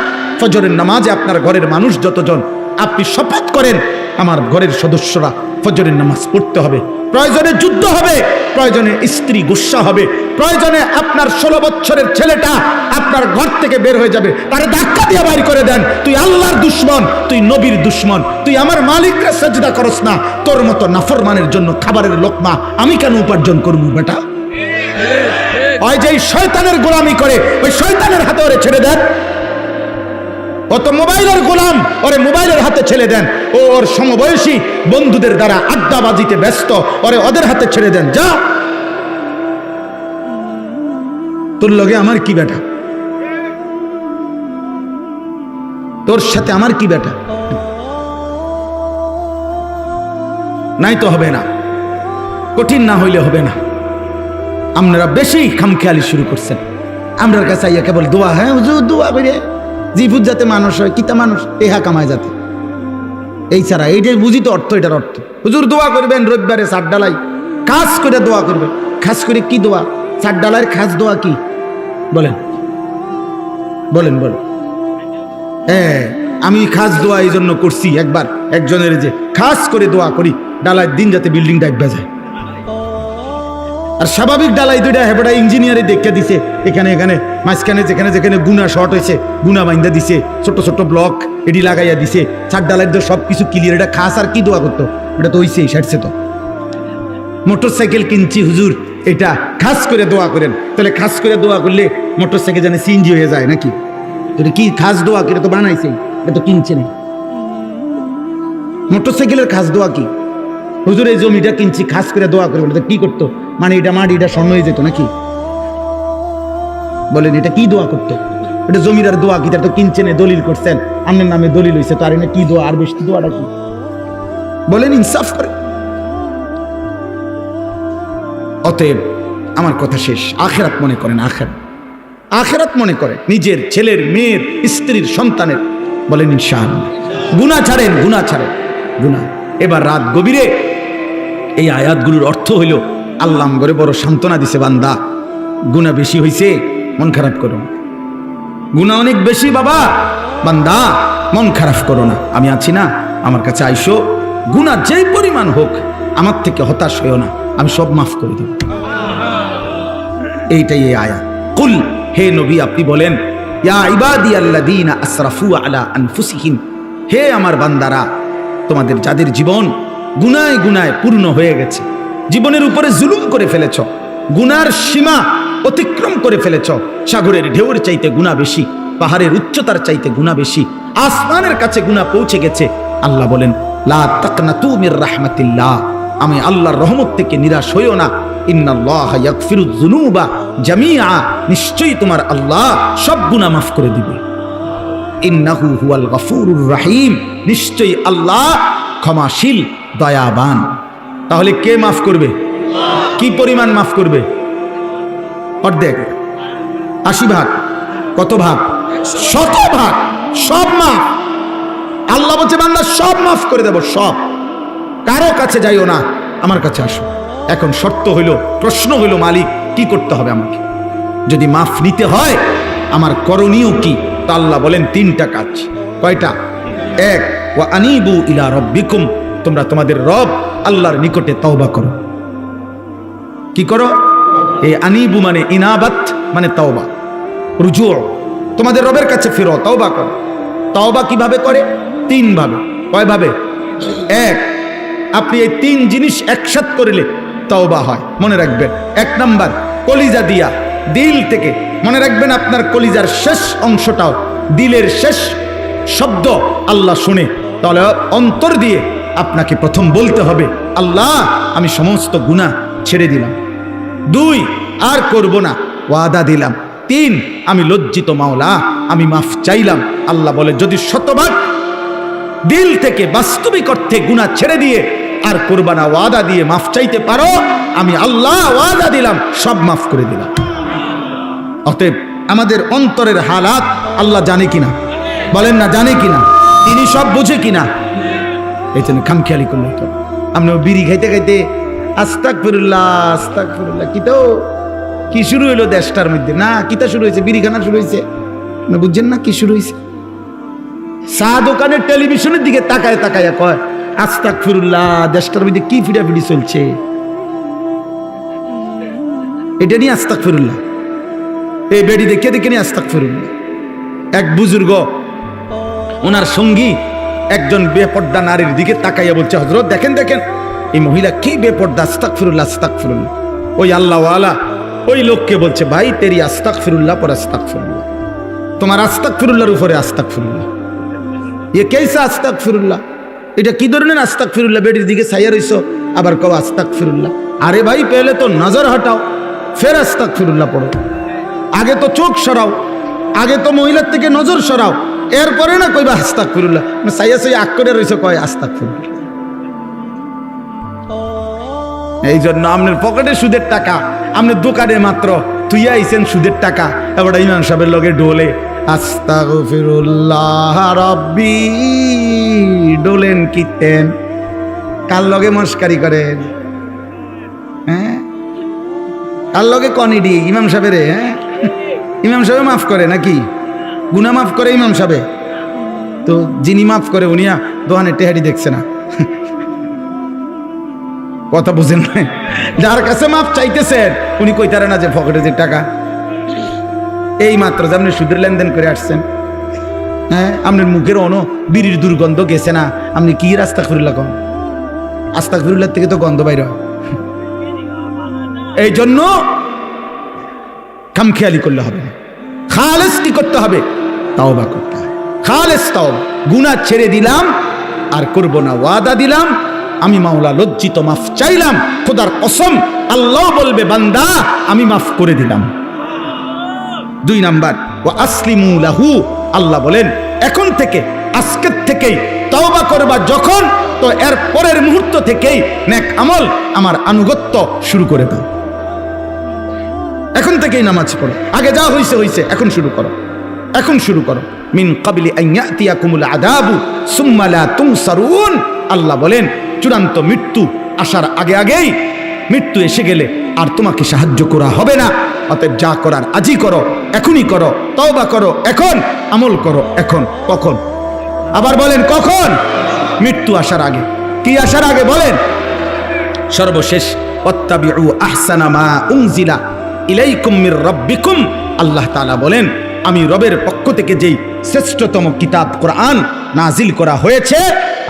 ফজরের নামাজে আপনার ঘরের মানুষ যতজন, আপনি শপথ করেন আমার ঘরের সদস্যরা ফজরের নামাজ পড়তে হবে। প্রয়োজনে যুদ্ধ হবে, প্রয়োজনে স্ত্রী গুসা হবে, প্রয়োজনে আপনার 16 বছরের ছেলেটা আপনার ঘর থেকে বের হয়ে যাবে, তারে ধাক্কা দিয়ে বাইর করে দেন। তুই আল্লাহর দুশ্মন, তুই নবীর দুশ্মন, তুই আমার মালিককে সেজদা করস না, তোর মতো নাফরমানের জন্য খাবারের লোকমা আমি কেন উপার্জন করব বেটা? ওই যে শয়তানের গোলামি করে, ওই শয়তানের হাতে ওরে ছেড়ে দেন। অত মোবাইলের গোলাম, ওরে মোবাইলের হাতে ছেড়ে দেন। ও ওর সমবয়সী বন্ধুদের দ্বারা আড্ডাবাজিতে ব্যস্ত, ওরে ওদের হাতে ছেড়ে দেন। যা, তোর লগে আমার কি বেটা, তোর সাথে আমার কি বেটা? নাই তো হবে না, কঠিন না হইলে হবে না। আপনারা বেশি খামখেয়ালি শুরু করছেন। আমরার কাছে আইয়া কেবল দোয়া, হ্যাঁ হুজুর দোয়া করে জিভুত যাতে মানুষ হয়, কিতা মানুষ টেহা কামায় যাতে, এই ছাড়া এইটাই বুঝি তো অর্থ। এটার অর্থ হুজুর দোয়া করবেন রবিবারে সাত ডালাই খাস করে দোয়া করবেন। খাস করে কি দোয়া? সাত ডালাইয়ের খাস দোয়া কি বলেন বলেন বলেন। হ্যাঁ, আমি খাস দোয়া এই জন্য করছি, একবার একজনের যে খাস করে দোয়া করি ডালাইয়ের দিন যাতে বিল্ডিং ডাকবে যায়। আর স্বাভাবিক ডালাই দুইটা হেবড়া ইঞ্জিনিয়ারে দেখে দিছে, এখানে এখানে মাঝখানে যেখানে যেখানে গুনা শর্ট হয়েছে গুনা বাইন্দা দিছে, ছোট ছোট ব্লক এটি লাগাইয়া দিছে। চার ডালাই তো সব কিছু ক্লিয়ার। এটা খাস আর কি দোয়া করতো? এটা তো হইছেই, সারছে তো। মোটর সাইকেল কিনছি হুজুর, এটা খাস করে দোয়া করেন। তাহলে খাস করে দোয়া করলে মোটর সাইকেল জানে সিএনজি হয়ে যায় নাকি? এটা কি খাস দোয়া? এটা তো বানাইছে, এটা তো কিনছে না। মোটর সাইকেলের খাস দোয়া কি? হুজুর এই জমিটা কিনছি খাস করে দোয়া করবেন। এটা কি করতো? মানে এটা মাটি, এটা স্বর্ণ হয়ে যেত নাকি? বলেন এটা কি দোয়া করতো? এটা জমিদার দোয়া কি? তার তো কিনছেন, দলিল করছেন, আপনার নামে দলিল হয়েছে, তো আর এটা কি দোয়া? আর বেশি দোয়াটা কি? বলেন, ইনসাফ করে। অতএব আমার কথা শেষ। আখেরাত মনে করেন, আখেরাত মনে করে নিজের ছেলের, মেয়ের, স্ত্রীর, সন্তানের। বলেন ইনশাআল্লাহ। গুনাহ ছাড়েন, গুনাহ ছাড়েন, গুনাহ। এবার রাত গভীরে এই আয়াতগুলোর অর্থ হইল আল্লাহ করে বড় সান্ত্বনা দিছে, বান্দা গুনাহ বেশি হইছে, মন খারাপ করো না। গুনাহ অনেক বেশি বাবা, বান্দা মন খারাপ করো না, আমি আছি না, আমার কাছে আইসো। গুনাহ যেই পরিমাণ হোক আমার থেকে হতাশ হইও না, আমি সব মাফ করে দেব। এইটাই এই আয়াত। কুল, হে নবী আপনি বলেন, ইয়া ইবাদিয়াল্লাযীনা আসরাফু আলা আনফুসিহিম, হে আমার বান্দারা, তোমাদের যাদের জীবন গুনায় গুনায় পূর্ণ হয়ে গেছে, জীবনের উপরে জুলুম করে ফেলেছ, গুনার সীমা অতিক্রম করে ফেলেছ, সাগরের ঢেউর চাইতে গুনাহ বেশি, পাহাড়ের উচ্চতার চাইতে গুনাহ বেশি, আসমানের কাছে গুনাহ পৌঁছে গেছে। আল্লাহ বলেন, লা তাকনাতু মির রাহমাতিল্লাহ, আমি আল্লাহর রহমত থেকে নিরাশ হইও না। ইন্নাল্লাহা ইয়াগফিরুয যুনুবা জামিআ, নিশ্চয়ই তোমার আল্লাহ সব গুনাহ মাফ করে দিবে। ইন্নাহু হুয়াল গফুরুর রহিম, নিশ্চয়ই আল্লাহ ক্ষমাশীল, দয়াবান। তাহলে কে মাফ করবে? কি পরিমাণ মাফ করবে? অর্ধেক, 80 ভাগ, কত ভাগ? 100 ভাগ, সব মাফ। আল্লাহ বলছে বান্দা সব মাফ করে দেব, সব। কারো কাছে যাইও না, আমার কাছে আসো। এখন শর্ত হইল, প্রশ্ন হইল, মালিক কি করতে হবে আমাকে? যদি মাফ নিতে হয় আমার করণীয় কি? তা আল্লাহ বলেন তিনটা কাজ। কয়টা? এক, ওয়া আনিবু ইলা রাব্বিকুম, তোমরা তোমাদের রব আল্লাহর নিকটে তওবা করো। কি করো? এই আনিবু মানে ইনাবাত মানে তওবা, রুজু, তোমাদের রবের কাছে ফিরো, তওবা করো। তওবা কিভাবে করে? তিন ভাবে। কয় ভাবে? এক, আপনি এই তিন জিনিস একসাথ করলে তওবা হয়, মনে রাখবেন। এক নাম্বার, কলিজা দিয়া, দিল থেকে, মনে রাখবেন আপনার কলিজার শেষ অংশটাও দিলের শেষ শব্দ আল্লাহ শুনে, তাহলে অন্তর দিয়ে আপনাকে প্রথম বলতে হবে, আল্লাহ আমি সমস্ত গুনাহ ছেড়ে দিলাম। দুই, আর করব না, ওয়াদা দিলাম। তিন, আমি লজ্জিত মাওলা, আমি মাফ চাইলাম। আল্লাহ বলে যদি শতভাগ দিল থেকে বাস্তবিক অর্থে গুনাহ ছেড়ে দিয়ে আর করবা না, ওয়াদা দিয়ে মাফ চাইতে পারো, আমি আল্লাহ ওয়াদা দিলাম সব মাফ করে দিলাম। অতএব আমাদের অন্তরের হালাত আল্লাহ জানে কিনা? বলেন না, জানে কিনা? তিনি সব বুঝে কিনা? এই জন্য খামখেয়ালি করলে তো আপনি বিড়ি খাইতে খাইতে আস্তাগফিরুল্লাহ আস্তাগফিরুল্লাহ, কি শুরু হইলো দেশটার মধ্যে? না, কিতা শুরু হয়েছে? বিড়িখানা শুরু হয়েছে। বুঝছেন না কি শুরু হয়েছে? চা দোকানের টেলিভিশনের দিকে তাকায় তাকায় কয় আস্তাগফিরুল্লাহ, দেশটার মধ্যে কি ফিডাফিডি চলছে, এটা নিয়ে আস্তাগফিরুল্লাহ। এই বেড়ি দেখে দেখে নিয়ে আস্তাগফিরুল্লাহ। এক বুজুর্গ, ওনার সঙ্গী একজন বেপর্দা নারীর দিকে তাকাইয়া বলছে, হযরত দেখেন দেখেন এই মহিলা কি বেপর্দা, আস্তাগফিরুল্লাহ আস্তাগফিরুল্লাহ। ওই আল্লাহওয়ালা ওই লোককে বলছে, ভাই তেরি আস্তাগফিরুল্লাহ পর আস্তাগফিরুল্লাহ, তোমার আস্তাগফিরুল্লাহর উপরে আস্তাগফিরুল্লাহ। এ কেসা আস্তাগফিরুল্লাহ? এটা কি ধরনের আস্তাগফিরুল্লাহ? বেড়ির দিকে ছাইয়া রইছো আবার কও আস্তাগফিরুল্লাহ। আরে ভাই পেলে তো নজর হটাও, ফের আস্তাগফিরুল্লাহ পড়ো। আগে তো চোখ সরাও, আগে তো মহিলার থেকে নজর সরাও, এরপরে না কইবা আস্তাগফিরুল্লাহ। ছাইয়া ছাইয়া আগ করে রইছো কয় আস্তাগফিরুল্লাহ। এই জন্য আপনার পকেটে সুদের টাকা, আপনার দোকানে মাত্র তুই আইছেন সুদের টাকা, এবার ইমাম সাহেবের লগে ডোলে আস্তাগফিরুল্লাহ রাব্বি, ডোলেন কিতেন, কার লগে মস্কারি করেন? হ্যাঁ, কার লগে কনিডি? ইমাম সাহেবের। হ্যাঁ, ইমাম সাহেব মাফ করে নাকি? গুনাহ মাফ করে ইমাম সাহেব? তো যিনি মাফ করে উনিয়া দোহানে টেহারি দেখছে না, কথা বুঝেন না? যার কাছে মাফ চাইতেছেন উনি কইতারে না যে পকেটে যে টাকা, এই মাত্র যে আপনি সুদের লেনদেন করে আসছেন, হ্যাঁ, আপনার মুখের বিড়ির দুর্গন্ধ গেছে না, আপনি কি আস্তাগফিরুল্লাহ কন? আস্তাগফিরুল্লাহ থেকে তো গন্ধ বাইর হয়। এই জন্য খামখেয়ালি করলে হবে না, খালেস কি করতে হবে? তাওবা করতে হবে, খালেস তাওবা। গুনাহ ছেড়ে দিলাম আর করব না, ওয়াদা দিলাম, আমি মাওলা লজ্জিত, মাফ চাইলাম, খোদার কসম আল্লাহ বলবে বান্দা আমি মাফ করে দিলাম। দুই নাম্বার, ওয়া আসলিমু লাহু, আল্লাহ বলেন এখন থেকে, আজকের থেকেই তওবা করবা যখন, তো এর পরের মুহূর্ত থেকেই নেক আমল আমার আনুগত্য শুরু করে দাও। এখন থেকেই নামাজ পড়ো, আগে যা হইছে হইছে, এখন শুরু করো, এখন শুরু করো। মিন ক্বাবলি আন ইয়াতিয়াকুমুল আযাবু সুম্মা লা তুনসারুন, আল্লাহ বলেন চূড়ান্ত মৃত্যু আসার আগে আগেই, মৃত্যু এসে গেলে আর তোমাকে সাহায্য করা হবে না। অতএব যা করার আজই করো, এখনই করো, তওবা করো এখন, আমল করো এখন। কখন? আবার বলেন কখন? মৃত্যু আসার আগে। কি আসার আগে বলেন? সর্বশেষ, ওয়াত্তাবিউ আহসানা মা উনজিলা ইলাইকুম মির রাব্বিকুম, আল্লাহ তাআলা বলেন আমি রবের পক্ষ থেকে যেই শ্রেষ্ঠতম কিতাব কোরআন নাজিল করা হয়েছে,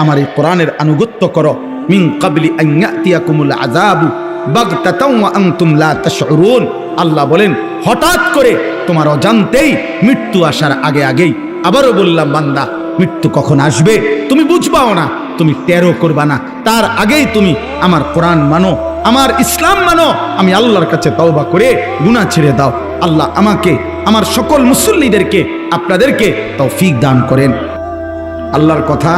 আমার এই কোরআনের আনুগত্য করো। মিন ক্বাবলি আন ইয়াতিয়াকুমুল আযাবু বাগতাতাও ওয়া আনতুম লা তাশউরুন, আল্লাহ বলেন হঠাৎ করে তোমার অজান্তেই মৃত্যু আসার আগে আগেই। আবারও বললাম বান্দা, মৃত্যু কখন আসবে তুমি বুঝবাও না, তুমি টেরও করবা না, তার আগেই তুমি আমার কোরআন মানো, আমার ইসলাম মানো। আমি আল্লাহর কাছে তওবা করে গুনাহ ছেড়ে দাও। আল্লাহ আমাকে, আমার সকল মুসল্লিদেরকে, আপনাদেরকে তৌফিক দান করেন। আল্লাহর কথা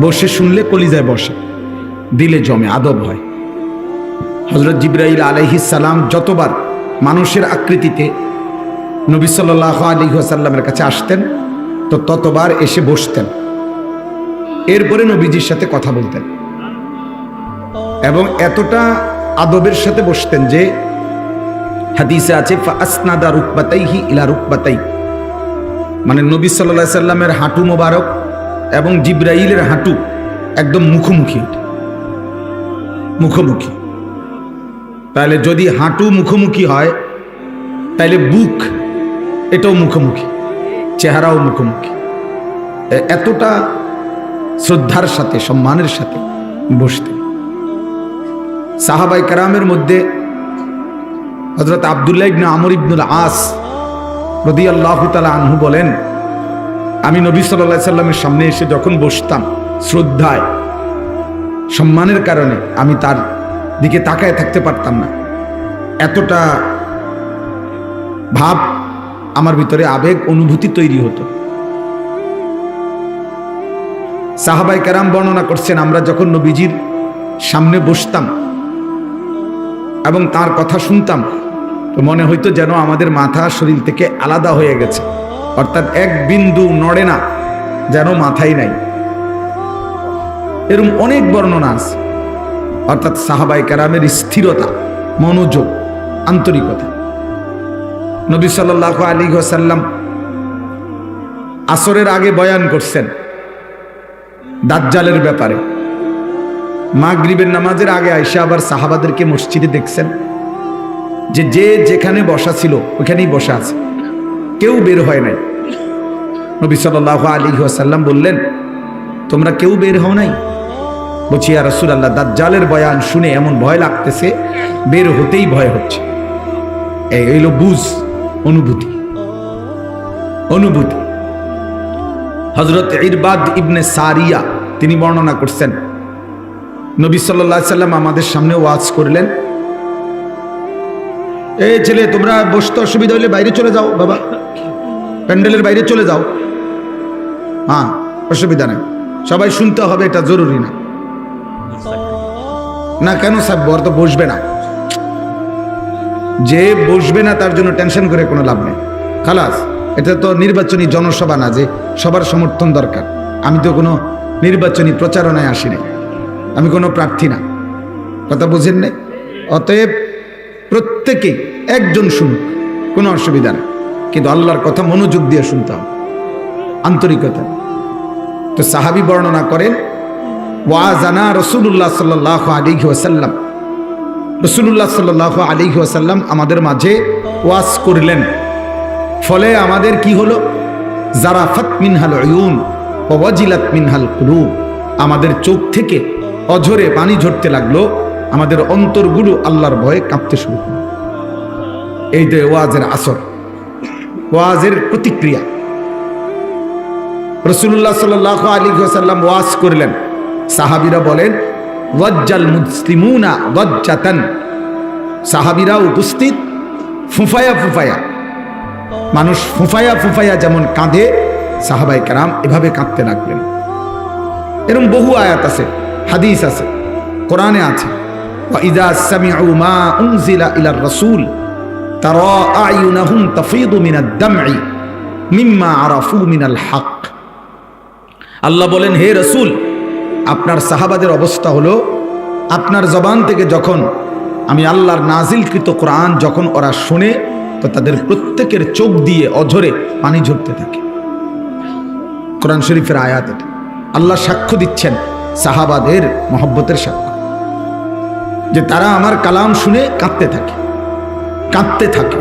বসে শুনলে কলিজায় বসে, দিলে জমে, আদব হয়। হযরত জিবরাইল আলাইহিস সালাম যতবার মানুষের আকৃতিতে নবী সাল্লাল্লাহু আলাইহি ওয়াসাল্লামের কাছে আসতেন, তো ততবার এসে বসতেন, এরপরে নবীজির সাথে কথা বলতেন, এবং এতটা আদবের সাথে বসতেন যে হাদিসে আছে ফাসনাদা রুকবাতাইহি ইলা রুকবাতাই, মানে নবী সাল্লাল্লাহু আলাইহি সাল্লামের হাঁটু মোবারক এবং জিবরাইলের হাঁটু একদম মুখোমুখি, মুখোমুখি। তাহলে যদি হাঁটু মুখোমুখি হয় তাহলে বুক এটাও মুখোমুখি, চেহারাও মুখোমুখি। এতটা শ্রদ্ধার সাথে সম্মানের সাথে বসতেন। সাহাবায়ে কেরামের মধ্যে হযরত আব্দুল্লাহ ইবনে আমর ইবনুল আস রাদিয়াল্লাহু তাআলা আনহু বলেন, আমি নবী সাল্লাল্লাহু আলাইহি সাল্লামের সামনে এসে যখন বসতাম শ্রদ্ধায় সম্মানের কারণে আমি তার দিকে তাকায় থাকতে পারতাম না। এতটা ভাব আমার ভিতরে, আবেগ অনুভূতি তৈরি হতো। সাহাবায়ে কেরাম বর্ণনা করছেন, আমরা যখন নবীজির সামনে বসতাম এবং তার কথা শুনতাম তো মনে হইতো যেন আমাদের মাথা শরীর থেকে আলাদা হয়ে গেছে, অর্থাৎ এক বিন্দু নড়ে না, যেন মাথাই নাই। এরকম অনেক বর্ণনা আছে। অর্থাৎ সাহাবায়ে কেরামের স্থিরতা, মনোযোগ, আন্তরিকতা। নবী সাল্লাল্লাহু আলাইহি ওয়াসাল্লাম আসরের আগে বয়ান করছেন দাজ্জালের ব্যাপারে। মাগরিবের নামাজের আগে আয়েশা আবার সাহাবাদেরকে মসজিদে দেখছেন যে যে যেখানে বসা ছিল ওখানেই বসা আছে, কেউ বের হয় নাই। নবী সাল্লাল্লাহু আলাইহি ওয়াসাল্লাম বললেন, তোমরা কেউ বের হও নাই? বলছি, ইয়া রাসূলুল্লাহ, দাজ্জালের বয়ান শুনে এমন ভয় লাগতেছে, বের হতেই ভয় হচ্ছে। এই হইল বুঝ, অনুভূতি, অনুভূতি। হযরত ইরবাদ ইবনে সারিয়া তিনি বর্ণনা করছেন, নবী সাল্লাল্লাহু আলাইহি সাল্লাম আমাদের সামনে ওয়াজ করলেন, এই ছেলে, তোমরা বসতে অসুবিধা হলে বাইরে চলে যাও, বাবা প্যান্ডেলের বাইরে চলে যাও। হ্যাঁ, অসুবিধা নেই, সবাই শুনতে হবে, এটা জরুরি না। না কেন সাহেব, ওর তো বসবে না। যে বসবে না তার জন্য টেনশন করে কোনো লাভ নেই, খালাস। এটা তো নির্বাচনী জনসভা না যে সবার সমর্থন দরকার। আমি তো কোনো নির্বাচনী প্রচারণায় আসি নাই, আমি কোনো প্রার্থী না, কথা বুঝেন নাই? অতএব প্রত্যেকে একজন শুনুক, কোনো অসুবিধা নেই, কিন্তু আল্লাহর কথা মনোযোগ দিয়ে শুনতে হবে, আন্তরিকতা। তো সাহাবী বর্ণনা করেন, ওয়াজানা রাসূলুল্লাহ সাল্লাল্লাহু আলাইহি ওয়াসাল্লাম, রাসূলুল্লাহ সাল্লাল্লাহু আলাইহি ওয়াসাল্লাম আমাদের মাঝে ওয়াজ করলেন। ফলে আমাদের কি হলো? জারাফাত মিনহাল উয়ুন ওয়া ওয়াজিলাত মিনহাল কুলুব, আমাদের চোখ থেকে অঝরে পানি ঝরতে লাগলো, আমাদের অন্তরগুলো আল্লাহর ভয়ে কাঁপতে শুরু করলো। এই যে ওয়াজের আসর, ওয়াজের প্রতিক্রিয়া। রাসূলুল্লাহ সাল্লাল্লাহু আলাইহি ওয়াসাল্লাম ওয়াজ করলেন, সাহাবীরা বলেন ওয়াজ্জাল মুসলিমুনা ওয়াজ্জাতান, সাহাবীরা উপস্থিত, ফুফায়া ফুফায়া, মানুষ ফুফায়া ফুফায়া যেমন কাঁদে, সাহাবায়ে কেরাম এভাবে কাঁদতে লাগলেন। এরকম বহু আয়াত আছে, হাদিস আছে, কোরআনে আছে। ওয়া ইযা সামিউ মা উনজিলা ইলার রাসূল তারা আয়ুনাহুম তাফীদু মিনাদ দামঈ মিম্মা আরাফু মিনাল হক। আল্লাহ বলেন, হে রাসূল, আপনার সাহাবাদের অবস্থা হলো, আপনার জবান থেকে যখন আমি আল্লাহর নাজিলকৃত কোরআন যখন ওরা শুনে, তো তাদের প্রত্যেকের চোখ দিয়ে অঝরে পানি ঝরতে থাকে। কোরআন শরীফের আয়াত এটা। আল্লাহ সাক্ষ্য দিচ্ছেন সাহাবাদের মহব্বতের সাক্ষ্য, যে তারা আমার কালাম শুনে কাঁদতে থাকে, কাঁদতে থাকে।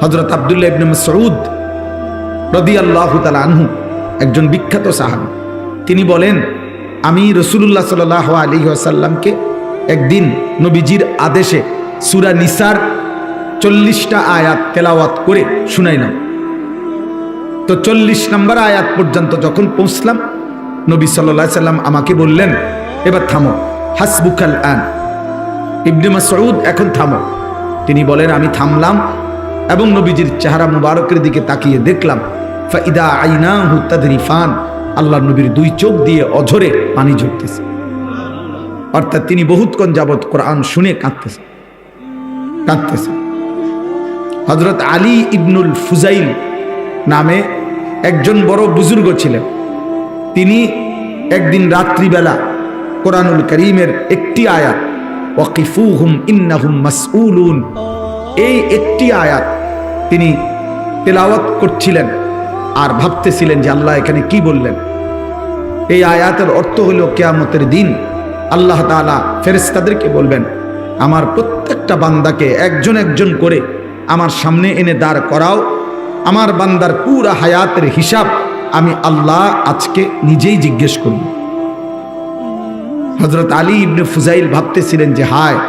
হযরত আব্দুল্লাহ ইবনে মাসউদ রাদিয়াল্লাহু তাআলা আনহু একজন বিখ্যাত সাহাবী, তিনি বলেন, আমি রাসূলুল্লাহ সাল্লাল্লাহু আলাইহি ওয়াসাল্লামকে একদিন নবীজির আদেশে সূরা নিসার 40টা আয়াত তেলাওয়াত করে শুনাইলাম। তো 40 নম্বর আয়াত পর্যন্ত যখন পৌঁছলাম, নবী সাল্লাল্লাহু আলাইহি সাল্লাম আমাকে বললেন, এবার থামো, হাসবুকাল আন, ইবনে মাসউদ এখন থামো। তিনি বলেন, আমি থামলাম এবং নবীজির চেহারা মুবারকের দিকে তাকিয়ে দেখলাম, ফাইদা আইনাহু তাদরিফান, আল্লাহ নবীর দুই চোখ দিয়ে অঝরে পানি ঝরতেছে। অর্থাৎ তিনি বহুতক্ষণ যাবৎ কোরআন শুনে কাঁদতেছে, কাঁদতেছে। হযরত আলী ইবনুল ফুজাইল নামে একজন বড় বুজুর্গ ছিলেন। তিনি একদিন রাত্রিবেলা কোরআনুল কারীমের একটি আয়াত, ওয়াকিফুহুম ইন্নাহুম মাসউলুন, এই একটি আয়াত তিনি তেলাওয়াত করছিলেন আর ভাবতেছিলেন যে আল্লাহ এখানে কি বললেন। এই আয়াতের অর্থ হলো কিয়ামতের দিন আল্লাহ তাআলা ফেরেশতাদেরকে বলবেন, আমার প্রত্যেকটা বান্দাকে একজন একজন করে আমার সামনে এনে দাঁড় করাও, আমার বান্দার পুরা হায়াতের হিসাব আমি আল্লাহ আজকে নিজেই জিজ্ঞেস করব। হযরত আলী ইবনে ফুজাইল ভাবতেছিলেন যে হায়,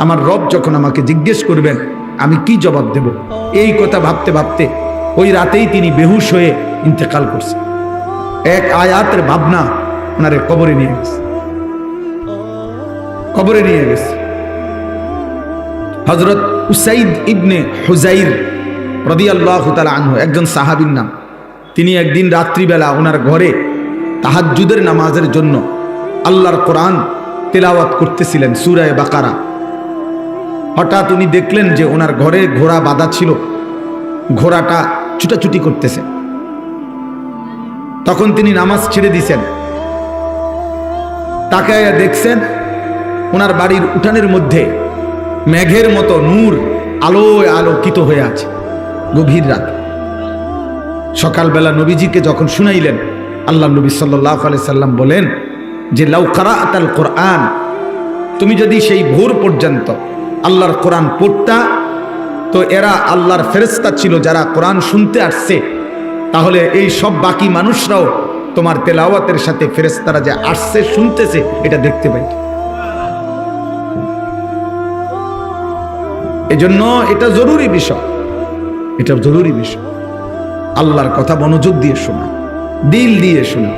আমার রব যখন আমাকে জিজ্ঞেস করবেন আমি কি জবাব দেব। এই কথা ভাবতে ভাবতে ওই রাতেই তিনি বেহুশ হয়ে ইন্তেকাল করছেন। এক আয়াতের ভাবনা ওনারে কবরে নিয়ে গেছে, কবরে নিয়ে গেছে। হযরত উসাইদ ইবনে হুজাইর রাদিয়াল্লাহু তাআলা আনহু একজন সাহাবীর নাম। তিনি একদিন রাত্রিবেলা ওনার ঘরে তাহাজ্জুদের নামাজের জন্য আল্লাহর কোরআন তেলাওয়াত করতেছিলেন, সূরা বাকারা। হঠাৎ উনি দেখলেন যে ওনার ঘরে ঘোড়া বাঁধা ছিল, ঘোড়াটা ছুটাছুটি করতেছে। তখন তিনি নামাজ ছেড়ে দিয়েছেন, তাকায়া দেখছেন ওনার বাড়ির উঠানের মধ্যে মেঘের মতো নূর আলোয় আলোকিত হয়ে আছে। গভীর রাত, সকালবেলা নবীজিকে যখন শুনাইলেন, আল্লাহ নবী সাল্লাল্লাহু আলাইহি সাল্লাম বলেন যে লাউ কারাআতাল কোরআন, তুমি যদি সেই ভোর পর্যন্ত আল্লাহর কোরআন পড়তা, তো এরা আল্লাহর ফেরেশতা ছিল যারা কোরআন শুনতে আসছে, তাহলে এই সব বাকি মানুষরাও তোমার তেলাওয়াতের সাথে ফেরেশতারা যে আসছে শুনতেছে এটা দেখতে পাইত। এজন্য এটা জরুরি বিষয়, এটা জরুরি বিষয়। আল্লাহর কথা মনোযোগ দিয়ে শোনা, দিল দিয়ে শোনা।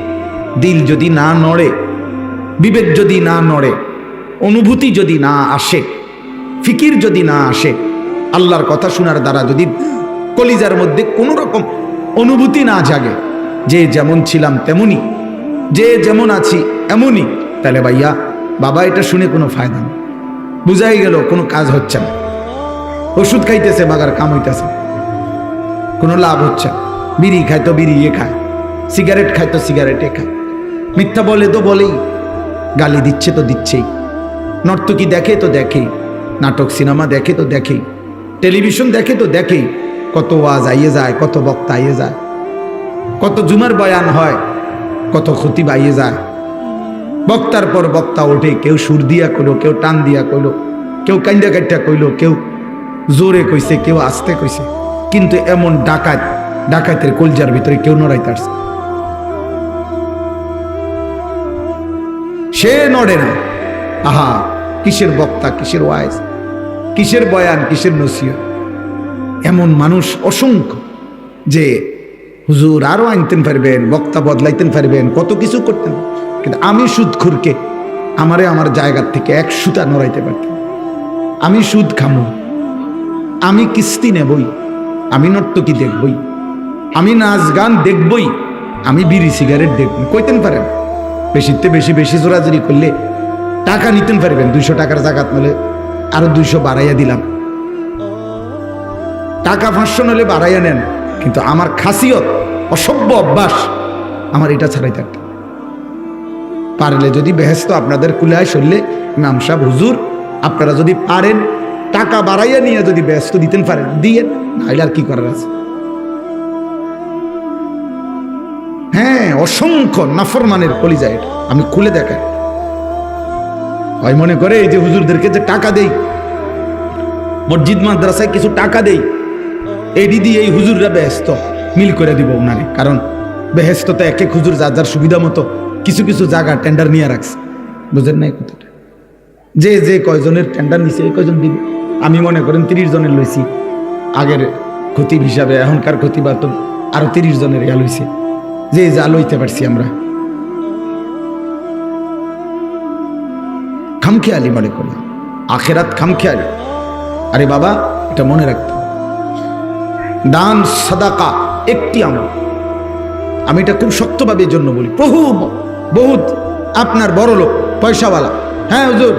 দিল যদি না নড়ে, বিবেক যদি না নড়ে, অনুভূতি যদি না আসে, ফিকির যদি না আসে, আল্লাহর কথা শোনার দ্বারা যদি কলিজার মধ্যে কোনো রকম অনুভূতি না জাগে, যে যেমন ছিলাম তেমনই, যে যেমন আছি এমনই, তাহলে ভাইয়া বাবা এটা শুনে কোনো ফায়দা নেই। বুঝাই গেল কোনো কাজ হচ্ছে না। ওষুধ খাইতেছে বাগার কাম হইতেছে, কোনো লাভ হচ্ছে না। বিড়ি খায় তো বিড়ি খায়, সিগারেট খায় তো সিগারেটে খায়, মিথ্যা বলে তো বলেই, গালি দিচ্ছে তো দিচ্ছেই, নর্তকী দেখে তো দেখেই, নাটক সিনেমা দেখে তো দেখেই, টেলিভিশন দেখে তো দেখেই। কত ওয়াজ আইয়ে যায়, কত বক্তা আইয়ে যায়, কত জুমার বয়ান হয়, কত খতিব আইয়ে যায়। বক্তার পর বক্তা ওঠে, কেউ সুর দিয়া কইলো, কেউ টান দিয়া কইলো, কেউ কান্দা কাটটা কইলো, কেউ জোরে কইছে, কেউ আস্তে কইছে। কিন্তু এমন ডাকাতের কলজার ভিতরে কেউ নড়াইতে আসছে, সে নড়ে না। আহা, কিসের বক্তা, কিসের ওয়াইজ, কিসের বয়ান, কিসের নসিহত। এমন মানুষ অসংখ্য যে হুজুর আরো আনতেন পারবেন, বক্তা বদলাইতেন পারবেন, কত কিছু করতেন, কিন্তু আমি সুদখোরকে আমারে আমার জায়গার থেকে এক সুতা নড়াইতে পারতাম। আমি সুদ খামো, আমি কিস্তি নেবই, আমি নর্তকী দেখবই, আমি নাচ গান দেখবই, আমি বিড়ি সিগারেট দেখবই, কইতেন পারেন। বেশিতে বেশি বেশি জোরাজুরি করলে টাকা নিতেন পারবেন, 200 টাকার জাকাত নিলে আরো 200 বাড়াইয়া দিলাম। টাকা 500 নিলে বাড়াইয়া নেন, কিন্তু আমার খাসিয়ত, অসভ্য অভ্যাস, আমার এটা ছাড়াই থাকতে পারলে যদি বেহেস্ত আপনাদের কুলায় চললে, ইমাম সাহেব হুজুর আপনারা যদি পারেন টাকা বাড়াইয়া নিয়ে যদি ব্যস্ত দিতেন পারেন দিয়ে, নাইলে আর কি করার আছে। হ্যাঁ, অসংখ্য নাফরমানের কলিজা এটা আমি খুলে দেখাই। হয় মনে করে এই যে হুজুরদেরকে যে টাকা দেই, মসজিদ মাদ্রাসায় কিছু টাকা দেই, এই দিদি এই হুজুররা ব্যস্ত মিল করে দিব ওনারে। কারণ বেহেস্ত তো এক এক হুজুর যার যার সুবিধা মতো কিছু কিছু জায়গা টেন্ডার নিয়ে রাখছে, বুঝেন না কথাটা। যে যে কয়জনের টেন্ডার নিছে এই কয়জন দিবে। আমি মনে করেন 30 জনের লইছি আগের খতিব হিসাবে, এখনকার খতিবা তো আরো 30 জনের ইয়া লইছে, যে যা লইতে পারছি আমরা। খামখেয়ালি মনে করলাম, আখেরাত খামখেয়ালি। আরে বাবা এটা মনে রাখতে, দান সাদাকা একটি আমল। আমি এটা খুব শক্তভাবে এর জন্য বলি। বহুত আপনার বড় লোক পয়সাওয়ালা, হ্যাঁ হুজুর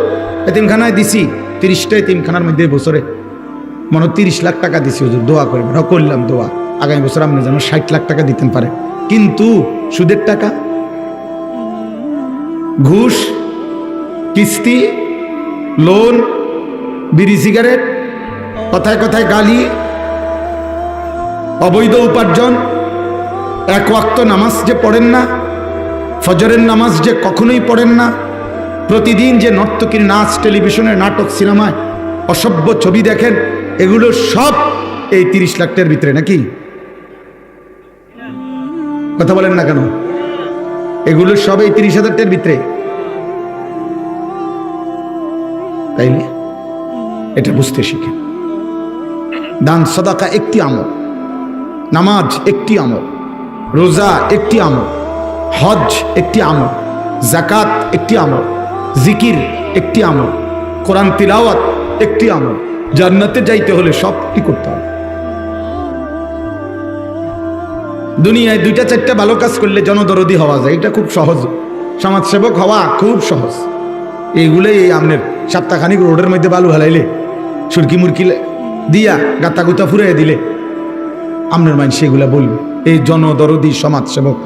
এতিমখানায় দিছি 30টা এতিমখানার মধ্যে বছরে মনে 30 লাখ টাকা দিছি হুজুর, দোয়া করবেন। করলাম দোয়া, আগামী বছর আপনি যেন 60 লাখ টাকা দিতেন পারে। কিন্তু সুদের টাকা, ঘুষ, কিস্তি, লোন, বিড়ি সিগারেট, কথায় কথায় গালি, অবৈধ উপার্জন, এক ওয়াক্ত নামাজ যে পড়েন না, ফজরের নামাজ যে কখনোই পড়েন না, প্রতিদিন যে নর্তকীর নাচ, টেলিভিশনের নাটক, সিনেমায় অসভ্য ছবি দেখেন, এগুলো সব এই 30 লাখ টাকার ভিতরে নাকি? কথা বলেন না কেন? এগুলো সব এই 30,000 টাকার ভিতরে, তাইলে এটা বুঝতে শিখেন। দান সাদাকা একটি আমল, নামাজ একটি আমল, রোজা একটি আমল, হজ একটি আমল, যাকাত একটি আমল, জিকির একটি আমল, কোরআন তিলাওয়াত একটি আমল। জান্নাতে যাইতে হলে সবটি করতে হবে। দুনিয়ায় 2-4টা ভালো কাজ করলে জনদরদি হওয়া যায়, এটা খুব সহজ। সমাজসেবক হওয়া খুব সহজ। এইগুলোই এই আমনের সপ্তাহখানিক রোডের মধ্যে বালু হালাইলে, সুরকি মুরকি দিয়া গাতা গুতা ফুরাই দিলে আমনের মাইন সেগুলা বলবে এই জনদরদি সমাজসেবক।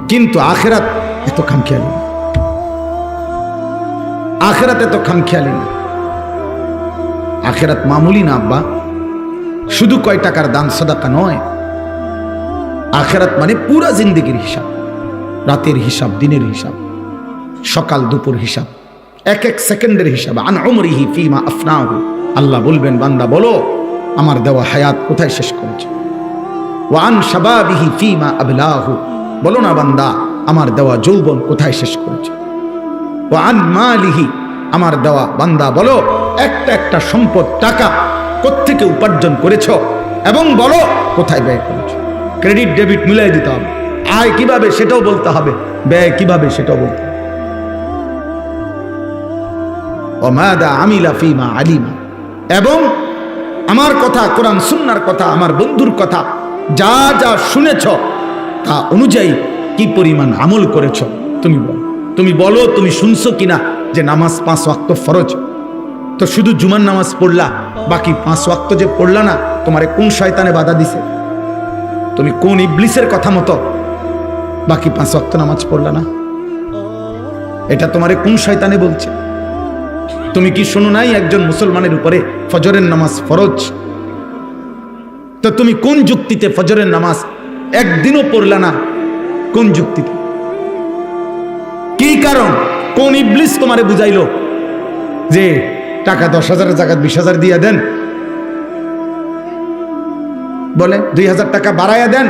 কিন্তু আখেরাত এত খামখেয়ালি না, আখেরাত এত খামখেয়ালি না। আখেরাত মামুলি না আব্বা, শুধু কয় টাকার দান সাদাকা নয়। আখেরাত মানে পুরা জিন্দেগির হিসাব, রাতের হিসাব, দিনের হিসাব, সকাল দুপুর হিসাব, এক এক সেকেন্ডের হিসাব। আন উমরিহি ফিমা আফনাহু, আল্লাহ বলবেন বান্দা বলো আমার দেওয়া হায়াত কোথায় শেষ করেছে। ওয়া আন শাবাবিহি ফিমা আবলাহু, বলো না বান্দা আমার দেওয়া যৌবন কোথায় শেষ করেছে। ওয়া আন মালিহি, আমার দেওয়া বান্দা বলো একটা একটা সম্পদ টাকা কোত্থেকে উপার্জন করেছ এবং বলো কোথায় ব্যয় করেছ। ক্রেডিট ডেবিট মিলাই দিতে হবে। আয় কিভাবে সেটাও বলতে হবে, ব্যয় কিভাবে সেটাও বলতে হবে। ওমাদা আমিলা ফিমা আলিমা, এবং আমার কথা, কোরআন সুন্নাহর কথা, আমার বন্ধুর কথা, যা যা শুনেছ তা অনুযায়ী কি পরিমাণ আমল করেছ তুমি বলো। তুমি বলো তুমি শুনছো কিনা যে নামাজ 5 ওয়াক্ত ফরজ, তো শুধু জুমার নামাজ পড়লা, বাকি 5 ওয়াক্ত যে পড়লা না, তোমারে কোন শয়তানে বাধা দিছে? তুমি কোন ইবলিসের কথা মতো বাকি 5 ওয়াক্ত নামাজ পড়লা না? এটা তোমারে কোন শয়তানে বলছে? তুমি কি শোনো নাই একজন মুসলমানের উপরে ফজরের নামাজ ফরজ? তো তুমি কোন যুক্তিতে ফজরের নামাজ একদিনও পড়লা না? কোন যুক্তিতে? কি কারণ? কোন ইবলিস তোমারে বুঝাইলো যে টাকা 10,000 জাকাত 20,000 দিয়ে দেন, বলে 2,000 টাকা বাড়াইয়া দেন?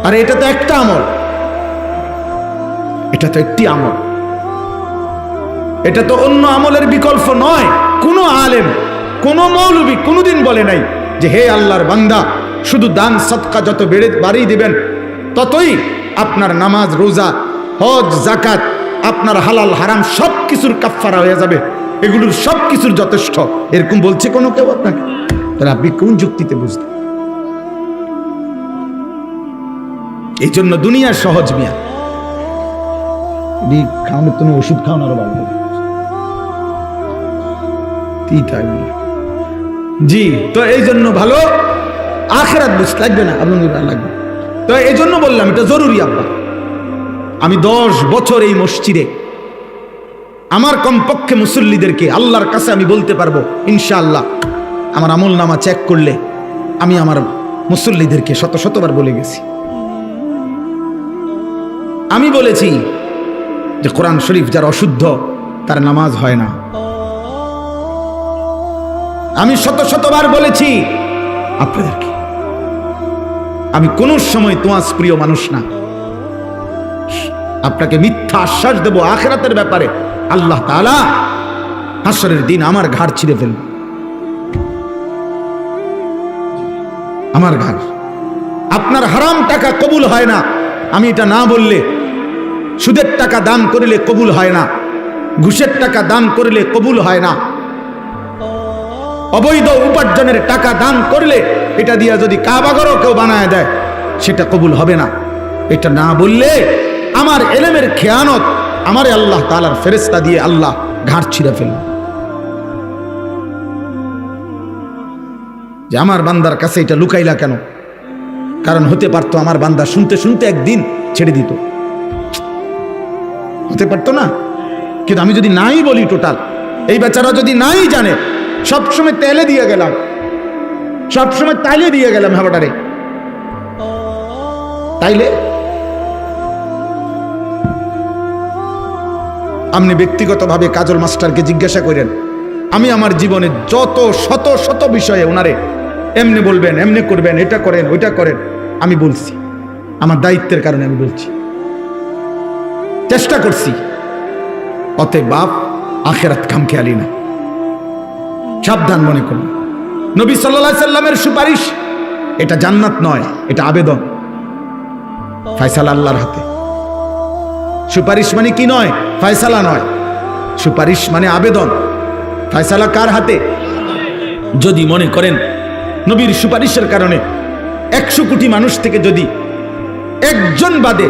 আরে এটা তো একটা আমল, এটা তো একটি আমল, এটা তো অন্য আমলের বিকল্প নয়। কোনো আলেম, কোনো মৌলবী কোনোদিন বলে নাই যে হে আল্লাহর বান্দা শুধু দান সদকা যত বাড়িয়ে দিবেন ততই আপনার নামাজ, রোজা, হজ, যাকাত, আপনার হালাল হারাম সব কিছুর কাফফারা হয়ে যাবে, এগুলোর সব কিছুর যথেষ্ট, এরকম বলছে কোনো কেউ আপনাকে? তাহলে আপনি কোন যুক্তিতে বুঝতেন? এই জন্য দুনিয়ার সহজ মিয়া খাওয়ানোর তুমি ওষুধ খাওয়ানো আরো ভালো। জি, তো এই জন্য ভালো আখেরাত বুঝতে লাগবে না, আপনার লাগবে। তো এই জন্য বললাম এটা জরুরি আব্বা। আমি 10 বছর এই মসজিদে আমার কমপক্ষে মুসল্লিদেরকে আল্লাহর কাছে আমি বলতে পারবো ইনশাআল্লাহ, আমার আমল নামা চেক করলে আমি আমার মুসল্লিদেরকে শতবার বলে গেছি। আমি বলেছি যে কোরআন শরীফ যার অশুদ্ধ তার নামাজ হয় না। আমি শতবার বলেছি আপনাদেরকে, আমি কোন সময় তোমার প্রিয় মানুষ না। আপনাকে মিথ্যা আশ্বাস দেব আখিরাতের ব্যাপারে, আল্লাহ তাআলা হাসরের দিন আমার ঘাড় ছিঁড়ে ফেলবে, আমার ঘাড়। আপনার হারাম টাকা কবুল হয় না, আমি এটা না বললে। সুদের টাকা দান করিলে কবুল হয় না, ঘুষের টাকা দান করিলে কবুল হয় না, অবৈধ উপার্জনের টাকা দান করলে এটা দিয়া যদি কাবাঘরও কেউ বানায় দেয় সেটা কবুল হবে না। এটা না বললে আমার এলেমের খেয়ানত আমারে আল্লাহ তাআলার ফেরেশতা দিয়ে আল্লাহ ঘাড় ছিঁড়ে ফেলবে। যে আমার বান্দার কাছে এটা লুকাইলা কেন? কারণ হতে পারতো আমার বান্দা শুনতে শুনতে একদিন ছেড়ে দিত, হতে পারতো না? কিন্তু আমি যদি নাই বলি টোটাল, এই বেচারা যদি নাই জানে, সবসময় তেলে দিয়ে গেলাম সবসময় তাইলে দিয়ে গেলাম হাবাটারে, তাইলে আপনি ব্যক্তিগতভাবে কাজল মাস্টারকে জিজ্ঞাসা করেন, আমি আমার জীবনে যত শত শত বিষয়ে ওনারে এমনি বলবেন, এমনি করবেন, এটা করেন, ওইটা করেন, আমি বলছি, আমার দায়িত্বের কারণে আমি বলছি, চেষ্টা করছি। অতএব বাপ আখেরাত খামখেয়ালি না, সাবধান মনে করুন। নবী সাল্লাল্লাহু আলাইহি সাল্লামের সুপারিশ এটা জান্নাত নয়, এটা আবেদন, ফয়সালা আল্লাহর হাতে। সুপারিশ মানে কি নয়? ফয়সালা নয়, সুপারিশ মানে আবেদন। ফয়সালা কার হাতে? যদি মনে করেন নবীর সুপারিশের কারণে 100 কোটি মানুষ থেকে যদি একজন বাদে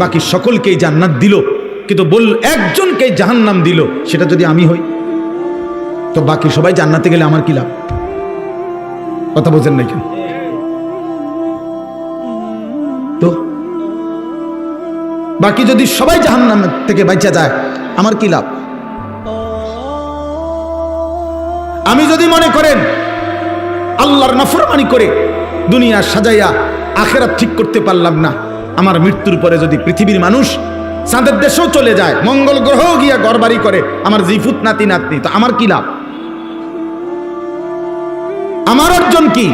বাকি সকলকেই জান্নাত দিল, কিন্তু একজনকেই জাহান্নাম দিল, সেটা যদি আমি হই, তো বাকি সবাই জান্নাতে গেলে আমার কি লাভ? কথা বোঝেন নাই কেন? তো বাকি যদি সবাই জাহান্নাম থেকে বাঁচা যায়, আমার কি লাভ? আমি যদি মনে করেন আল্লাহর নাফরমানি করে দুনিয়া সাজাইয়া আখেরাত ঠিক করতে পারলাম না, আমার মৃত্যুর পরে যদি পৃথিবীর মানুষ চাঁদের দেশেও চলে যায়, মঙ্গল গ্রহেও গিয়া ঘরবাড়ি করে, আমার জিফুত নাতি নাতনি, তো আমার কি লাভ? আমার অর্জন কি?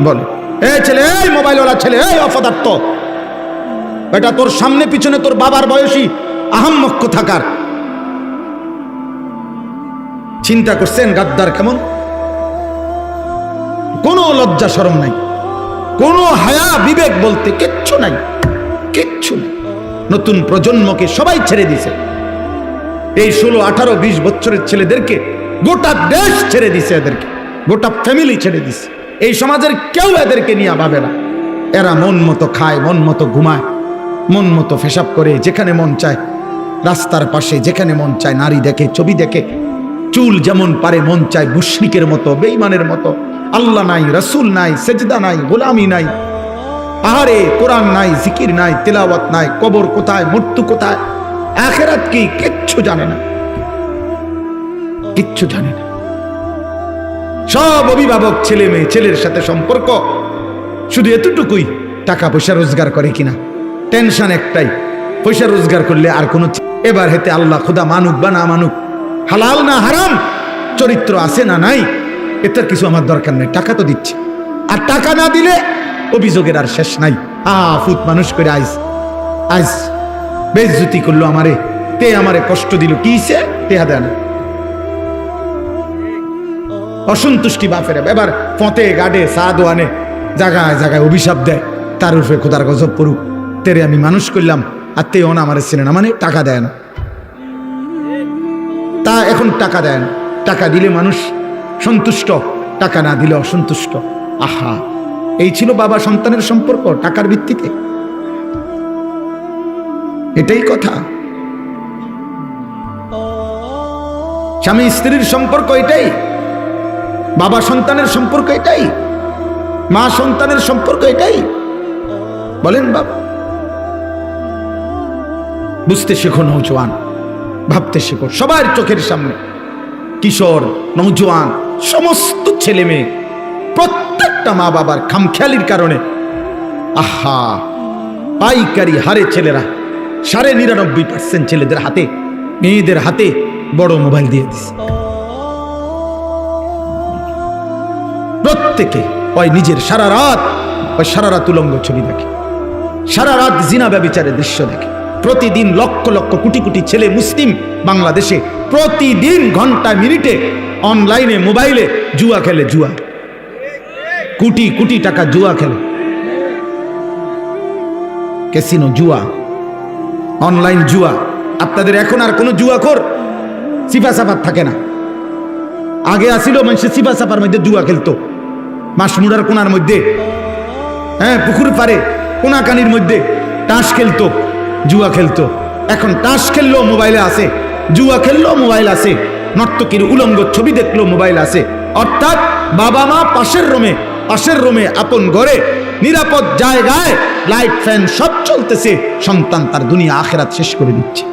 বলে এই ছেলে, এই মোবাইলওয়ালা ছেলে, এই অপদার্থ, এটা তোর সামনে পিছনে তোর বাবার বয়সী আহাম্মক থাকার। চিন্তা করছেন গাদ্দার কেমন? কোনো লজ্জা শরম নাই, কোনো হায়া বিবেক বলতে কিচ্ছু নাই, কিচ্ছু নাই। নতুন প্রজন্মকে সবাই ছেড়ে দিছে, এই 16, 18, 20 বছরের ছেলেদেরকে গোটা দেশ ছেড়ে দিছে, এদেরকে গোটা ফ্যামিলি ছেড়ে দিছে। এই সমাজের কেউ এদেরকে নিয়ে ভাবে না। এরা মন মতো খায়, মন মতো ঘুমায়, মন মতো পেশাব করে, যেখানে মন চায় রাস্তার পাশে, যেখানে মন চায় নারী দেখে, ছবি দেখে, চুল যেমন পারে মন চায় মুশরিকের মতো, বেঈমানের মতো। আল্লাহ নাই, রাসূল নাই, সেজদা নাই, গোলামি নাই, আহারে কোরআন নাই, জিকির নাই, তেলাওয়াত নাই, কবর কোথায়, মৃত্যু কোথায়, আখিরাত কি, কিচ্ছু জানে না, কিচ্ছু জানে না। সব অভিভাবক ছেলে মেয়ে, ছেলের সাথে সম্পর্ক শুধু এতটুকুই, টাকা পয়সা রোজগার করে কিনা, টেনশন একটাই, পয়সা রোজগার করলে আর কোনো, এবার হেতে আল্লাহ খোদা মানুক বা না মানুক, হালাল না হারাম, চরিত্র আছে না নাই, এটার কিছু আমার দরকার নেই, টাকা তো দিচ্ছে। আর টাকা না দিলে অভিযোগের আর শেষ নাই। ফুত মানুষ করে আইস আইস বেইজ্জতি করলো আমারে, তে আমারে কষ্ট দিল, কি সে টেহা দেয় না, অসন্তুষ্টি বাপের। এবার ফতে গাডে সাদ আনে, জায়গায় জায়গায় অভিশাপ দেয়, তার উপরে খোদার গজব পড়ুক, তেরে আমি মানুষ করলাম আর তে ওনা আমারে চেনে না, মানে টাকা দেয় না। তা এখন টাকা দেয় না, টাকা দিলে মানুষ সন্তুষ্ট, টাকা না দিলে অসন্তুষ্ট। আহা, এই ছিল বাবা সন্তানের সম্পর্ক, টাকার ভিত্তিতে, এটাই কথা। স্বামী স্ত্রীর সম্পর্ক এটাই, বাবা সন্তানের সম্পর্ক এটাই, মা সন্তানের সম্পর্ক এটাই। বলেন বাবা, বুঝতে শেখো নওজোয়ান, ভাবতে শেখো। সবার চোখের সামনে কিশোর, নওজোয়ান, সমস্ত ছেলে মেয়ে, প্রত্যেকটা মা বাবার খামখেয়ালির কারণে আহা পাইকারি হারে ছেলেরা 99.5% ছেলেদের হাতে, মেয়েদের হাতে বড় মোবাইল দিয়ে দিচ্ছে। প্রত্যেকে ওই নিজের সারা রাত উলঙ্গ ছবি দেখে, সারা রাত জিনা ব্যভিচারের দৃশ্য দেখে। প্রতিদিন লক্ষ লক্ষ কোটি কোটি ছেলে মুসলিম বাংলাদেশে প্রতিদিন ঘন্টা মিনিটে অনলাইনে মোবাইলে জুয়া খেলে, জুয়া, কোটি কোটি টাকা জুয়া খেলে, ক্যাসিনো জুয়া, অনলাইন জুয়া। আপনাদের এখন আর কোনো জুয়াখোর সিফা সাফার থাকে না। আগে আসিল মানুষের সিফা সাফার মধ্যে জুয়া খেলতো, মাসমুড়ার কোনার মধ্যে, হ্যাঁ পুকুর পারে কোনাকানির মধ্যে তাস খেলতো, জুয়া খেলতো। এখন তাস খেললেও মোবাইলে আছে, জুয়া খেললেও মোবাইল আছে, নর্তকীর উলঙ্গ ছবি দেখলেও মোবাইল আছে। অর্থাৎ বাবা মা পাশের রুমে আপন ঘরে নিরাপদ জায়গায় লাইট ফ্যান সব চলতেছে, সন্তান তার দুনিয়া আখেরাত শেষ করে দিচ্ছে।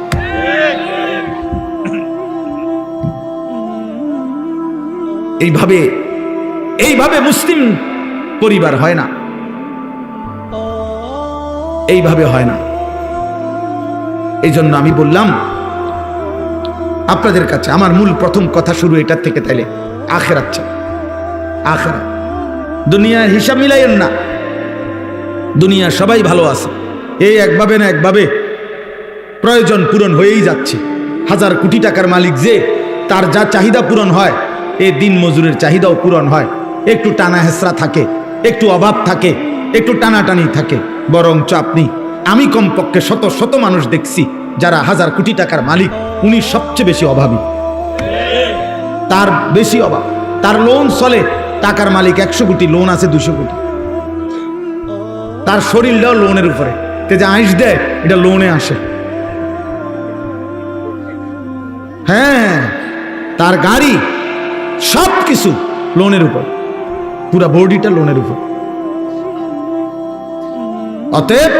এইভাবে মুসলিম পরিবার হয় না, এইভাবে হয় না। এই জন্য আমি বললাম আপনাদের কাছে, আমার মূল প্রথম কথা শুরু এটার থেকে, তাইলে আখেরাত চাই, আখেরাত। দুনিয়ার হিসাব মিলাইয়েন না, দুনিয়া সবাই ভালো আছে, এই একভাবে না একভাবে প্রয়োজন পূরণ হয়েই যাচ্ছে। হাজার কোটি টাকার মালিক যে, তার যা চাহিদা পূরণ হয়, এই দিন মজুরের চাহিদাও পূরণ হয়। একটু টানা হেসরা থাকে, একটু অভাব থাকে, একটু টানাটানি থাকে। বরঞ্চ আমি কমপক্ষে শত শত মানুষ দেখছি যারা হাজার কোটি টাকার মালিক, উনি সবচেয়ে বেশি অভাবী, তার বেশি অভাব, তার লোন চলে। টাকার মালিক 100 কোটি, লোন আছে 200 কোটি, তার শরীরটাও লোনের উপরে, তে যে আইস দেয় এটা লোনে আসে। হ্যাঁ, তার গাড়ি সব কিছু লোনের উপর, পুরা বডিটা লোনের উপর। অতএব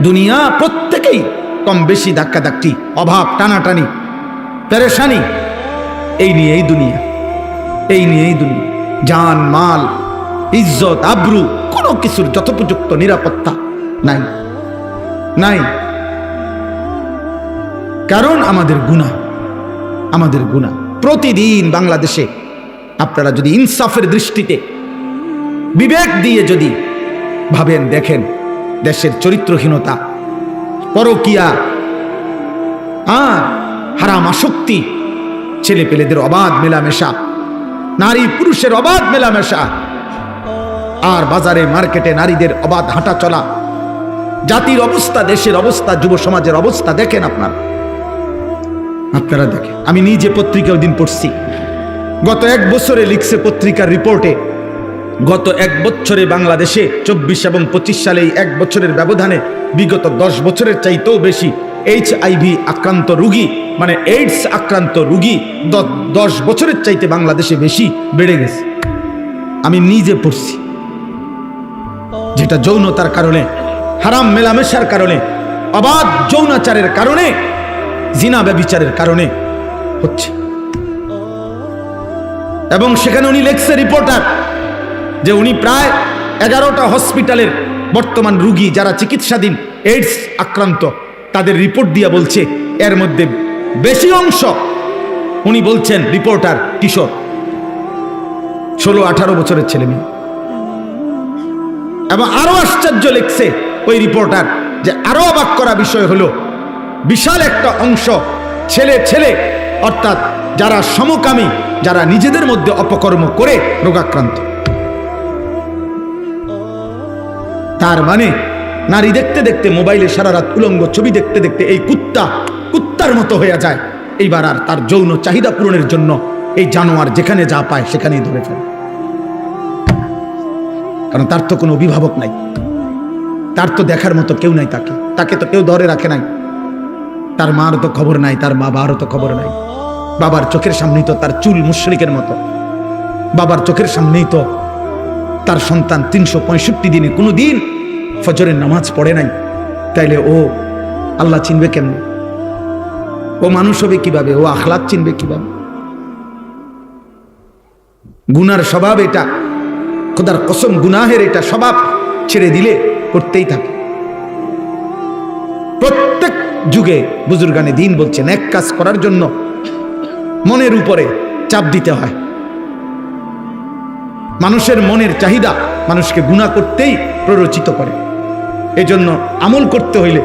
দুনিয়া প্রত্যেকেই কম বেশি ধাক্কাধাক্কি, অভাব, টানাটানি, পেরেশানি, এই নিয়েই দুনিয়া, এই নিয়েই দুনিয়া। জান মাল, ইজ্জত, আব্রু, কোনো কিছুর যথোপযুক্ত নিরাপত্তা নাই, নাই। কারণ আমাদের গুনাহ, আমাদের গুনাহ। প্রতিদিন বাংলাদেশে আপনারা যদি ইনসাফের দৃষ্টিতে বিবেক দিয়ে যদি ভাবেন, দেখেন দেশের চরিত্রহীনতা, পরকিয়া, হারাম আসক্তি, ছেলে পেলেদের অবাধ মেলামেশা, নারী পুরুষের অবাধ মেলামেশা, আর বাজারে মার্কেটে নারীদের অবাধ হাঁটা চলা, জাতির অবস্থা, দেশের অবস্থা, যুব সমাজের অবস্থা দেখেন আপনারা দেখেন। আমি নিজে পত্রিকা ওই দিন পড়ছি, গত 1 বছরে লিখছে পত্রিকার রিপোর্টে, গত 1 বছরে বাংলাদেশে 24 এবং 25 সালে এই 1 বছরের ব্যবধানে বিগত 10 বছরের চাইতেও বেশি HIV আক্রান্ত রোগী, মানে এইডস আক্রান্ত রোগী 10 বছরের চাইতে বাংলাদেশে বেশি বেড়ে গেছে। আমি নিজে পড়ছি, যেটা যৌনতার কারণে, হারাম মেলামেশার কারণে, অবাধ যৌনাচারের কারণে, জিনা ব্যভিচারের কারণে হচ্ছে। এবং সেখানে উনি লেখছে, রিপোর্টার, যে উনি প্রায় 11টা হসপিটালের বর্তমান রোগী যারা চিকিৎসাধীন এইডস আক্রান্ত, তাদের রিপোর্ট দিয়া বলছে এর মধ্যে বেশি অংশ, উনি বলছেন রিপোর্টার, কিশোর, 16-18 বছরের ছেলে মেয়ে। এবং আরো আশ্চর্য লিখছে ওই রিপোর্টার, যে আরো অবাক করা বিষয় হলো, বিশাল একটা অংশ ছেলে, অর্থাৎ যারা সমকামী, যারা নিজেদের মধ্যে অপকর্ম করে রোগাক্রান্ত। তার মানে নারী দেখতে দেখতে, মোবাইলে সারা রাত উলঙ্গ ছবি দেখতে দেখতে এই কুত্তার মতো হয়ে যায়। এইবার আর তার যৌন চাহিদা পূরণের জন্য এই জানোয়ার যেখানে যা পায় সেখানেই ধরে ফেলে। কারণ তার তো কোনো অভিভাবক নাই, তার তো দেখার মতো কেউ নাই, তাকে তো কেউ ধরে রাখে নাই, তার মার তো খবর নাই, তার বাবারও তো খবর নাই। বাবার চোখের সামনেই তো তার চুল মুশরিকের মতো, বাবার চোখের সামনেই তো তার সন্তান 365 দিনে কোনো দিন ফজরের নামাজ পড়ে নাই। তাইলে ও আল্লাহ চিনবে কেমনে? ও মানুষ হবে কিভাবে? ও আখলাক চিনবে কিভাবে? গুনার স্বভাব এটা, খোদার কসম, গুনাহের এটা স্বভাব ছেড়ে দিলে করতেই থাকে। প্রত্যেক যুগে বুজুর্গানে দিন বলছেন, এক কাজ করার জন্য মনের উপরে চাপ দিতে হয়। মানুষের মনের চাহিদা মানুষকে গুনাহ করতেই প্ররোচিত করে। এজন্য আমল করতে হইলে,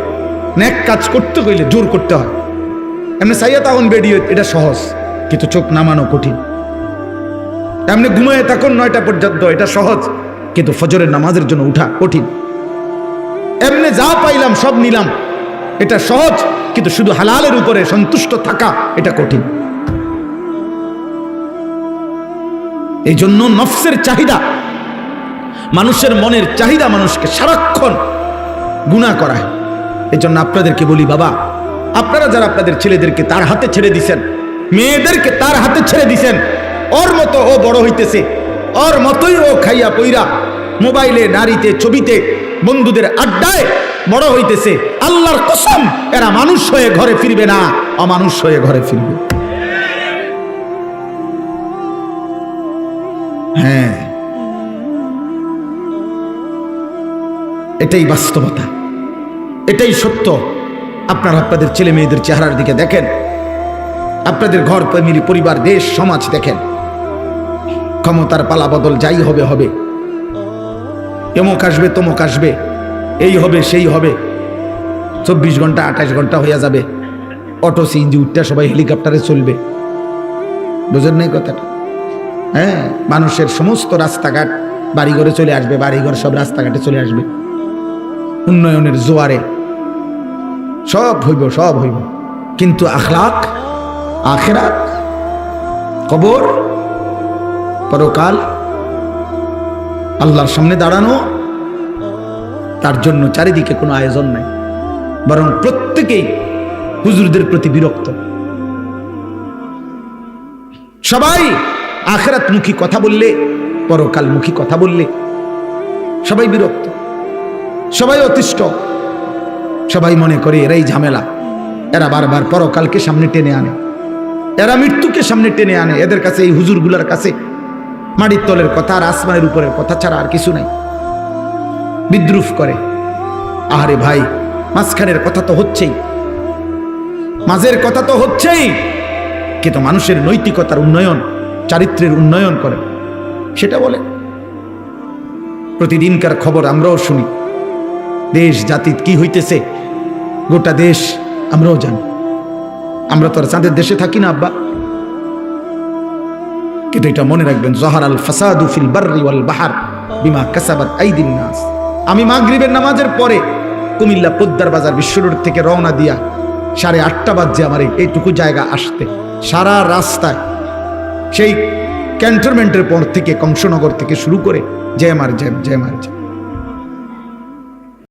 নেক কাজ করতে হইলে জোর করতে হয়। এমনি সাইয়া তখন বেরিয়ে, এটা সহজ, কিন্তু চোখ নামানো কঠিন। এমনি ঘুমায় তখন 9টা পর্যন্ত, এটা সহজ, কিন্তু ফজরের নামাজের জন্য উঠা কঠিন। এমনি যা পাইলাম সব নিলাম, এটা সহজ, কিন্তু শুধু হালালের উপরে সন্তুষ্ট থাকা এটা কঠিন। এই জন্য নফসের চাহিদা, মানুষের মনের চাহিদা মানুষকে সারাক্ষণ গুনাহ করায়। এই জন্য আপনাদেরকে বলি, বাবা, আপনারা যারা আপনাদের ছেলেদেরকে তার হাতে ছেড়ে দিছেন, মেয়েদেরকে তার হাতে ছেড়ে দিছেন, ওর মতো ও বড় হইতেছে, ওর মতোই ও খাইয়া পইরা মোবাইলে, নারীতে, ছবিতে, বন্ধুদের আড্ডায় বড় হইতেছে। আল্লাহর কসম, এরা মানুষ হয়ে ঘরে ফিরবে না, অমানুষ হয়ে ঘরে ফিরবে। হ্যাঁ, এটাই বাস্তবতা, এটাই সত্য। আপনারা আপনাদের ছেলে মেয়েদের চেহারার দিকে দেখেন, আপনাদের ঘর ফ্যামিলি পরিবার দেশ সমাজ দেখেন। ক্ষমতার পালা বদল যাই হবে হবে, এমক আসবে তমক আসবে, এই হবে সেই হবে, 24 ঘন্টা 28 ঘন্টা হয়ে যাবে, অটো সিএনজি উঠতে সবাই হেলিকপ্টারে চলবে। বুঝেন নাই কথাটা? হ্যাঁ, মানুষের সমস্ত রাস্তাঘাট বাড়িঘরে চলে আসবে, বাড়িঘর সব রাস্তাঘাটে চলে আসবে, উন্নয়নের জোয়ারে সব হইব, সব হইব। কিন্তু আখলাক, আখিরাত, কবর, পরকাল, আল্লাহর সামনে দাঁড়ানো, তার জন্য চারিদিকে কোনো আয়োজন নাই, বরং প্রত্যেকেই হুজুরদের প্রতি বিরক্ত। সবাই আখিরাতমুখী কথা বললে, পরকালমুখী কথা বললে সবাই বিরক্ত, সবাই অতিষ্ঠ, সবাই মনে করে এরাই ঝামেলা। এরা বারবার পরকালকে সামনে টেনে আনে, এরা মৃত্যুকে সামনে টেনে আনে। এদের কাছে, এই হুজুরগুলার কাছে মাটির তলের কথা আর আসমানের উপরের কথা ছাড়া আর কিছু নাই। বিদ্রুপ করে। আরে ভাই, মাঝখানের কথা তো হচ্ছেই, মাঝের কথা তো হচ্ছেই, কিন্তু মানুষের নৈতিকতার উন্নয়ন, চারিত্রের উন্নয়ন করে সেটা বলে। প্রতিদিনকার খবর আমরাও শুনি, দেশ জাতির কি হইতেছে গোটা দেশ আমরাও জানি। আমরা তো আর চাঁদের দেশে থাকি না আব্বা, কিন্তু এটা মনে রাখবেন, যাহারাল ফাসাদু ফিল বাররি ওয়াল বাহর বিমা কাসাবাত আইদিন নাস। আমি মাগরিবের নামাজের পরে কুমিল্লা পোদ্দার বাজার বিশ্ব রোড থেকে রওনা দিয়া 8:30 বাজে আমার এইটুকু জায়গা আসতে। সারা রাস্তায় সেই ক্যান্টনমেন্টের পর থেকে, কংসনগর থেকে শুরু করে জ্যাম আর জ্যাম, জ্যাম আর জ্যাম।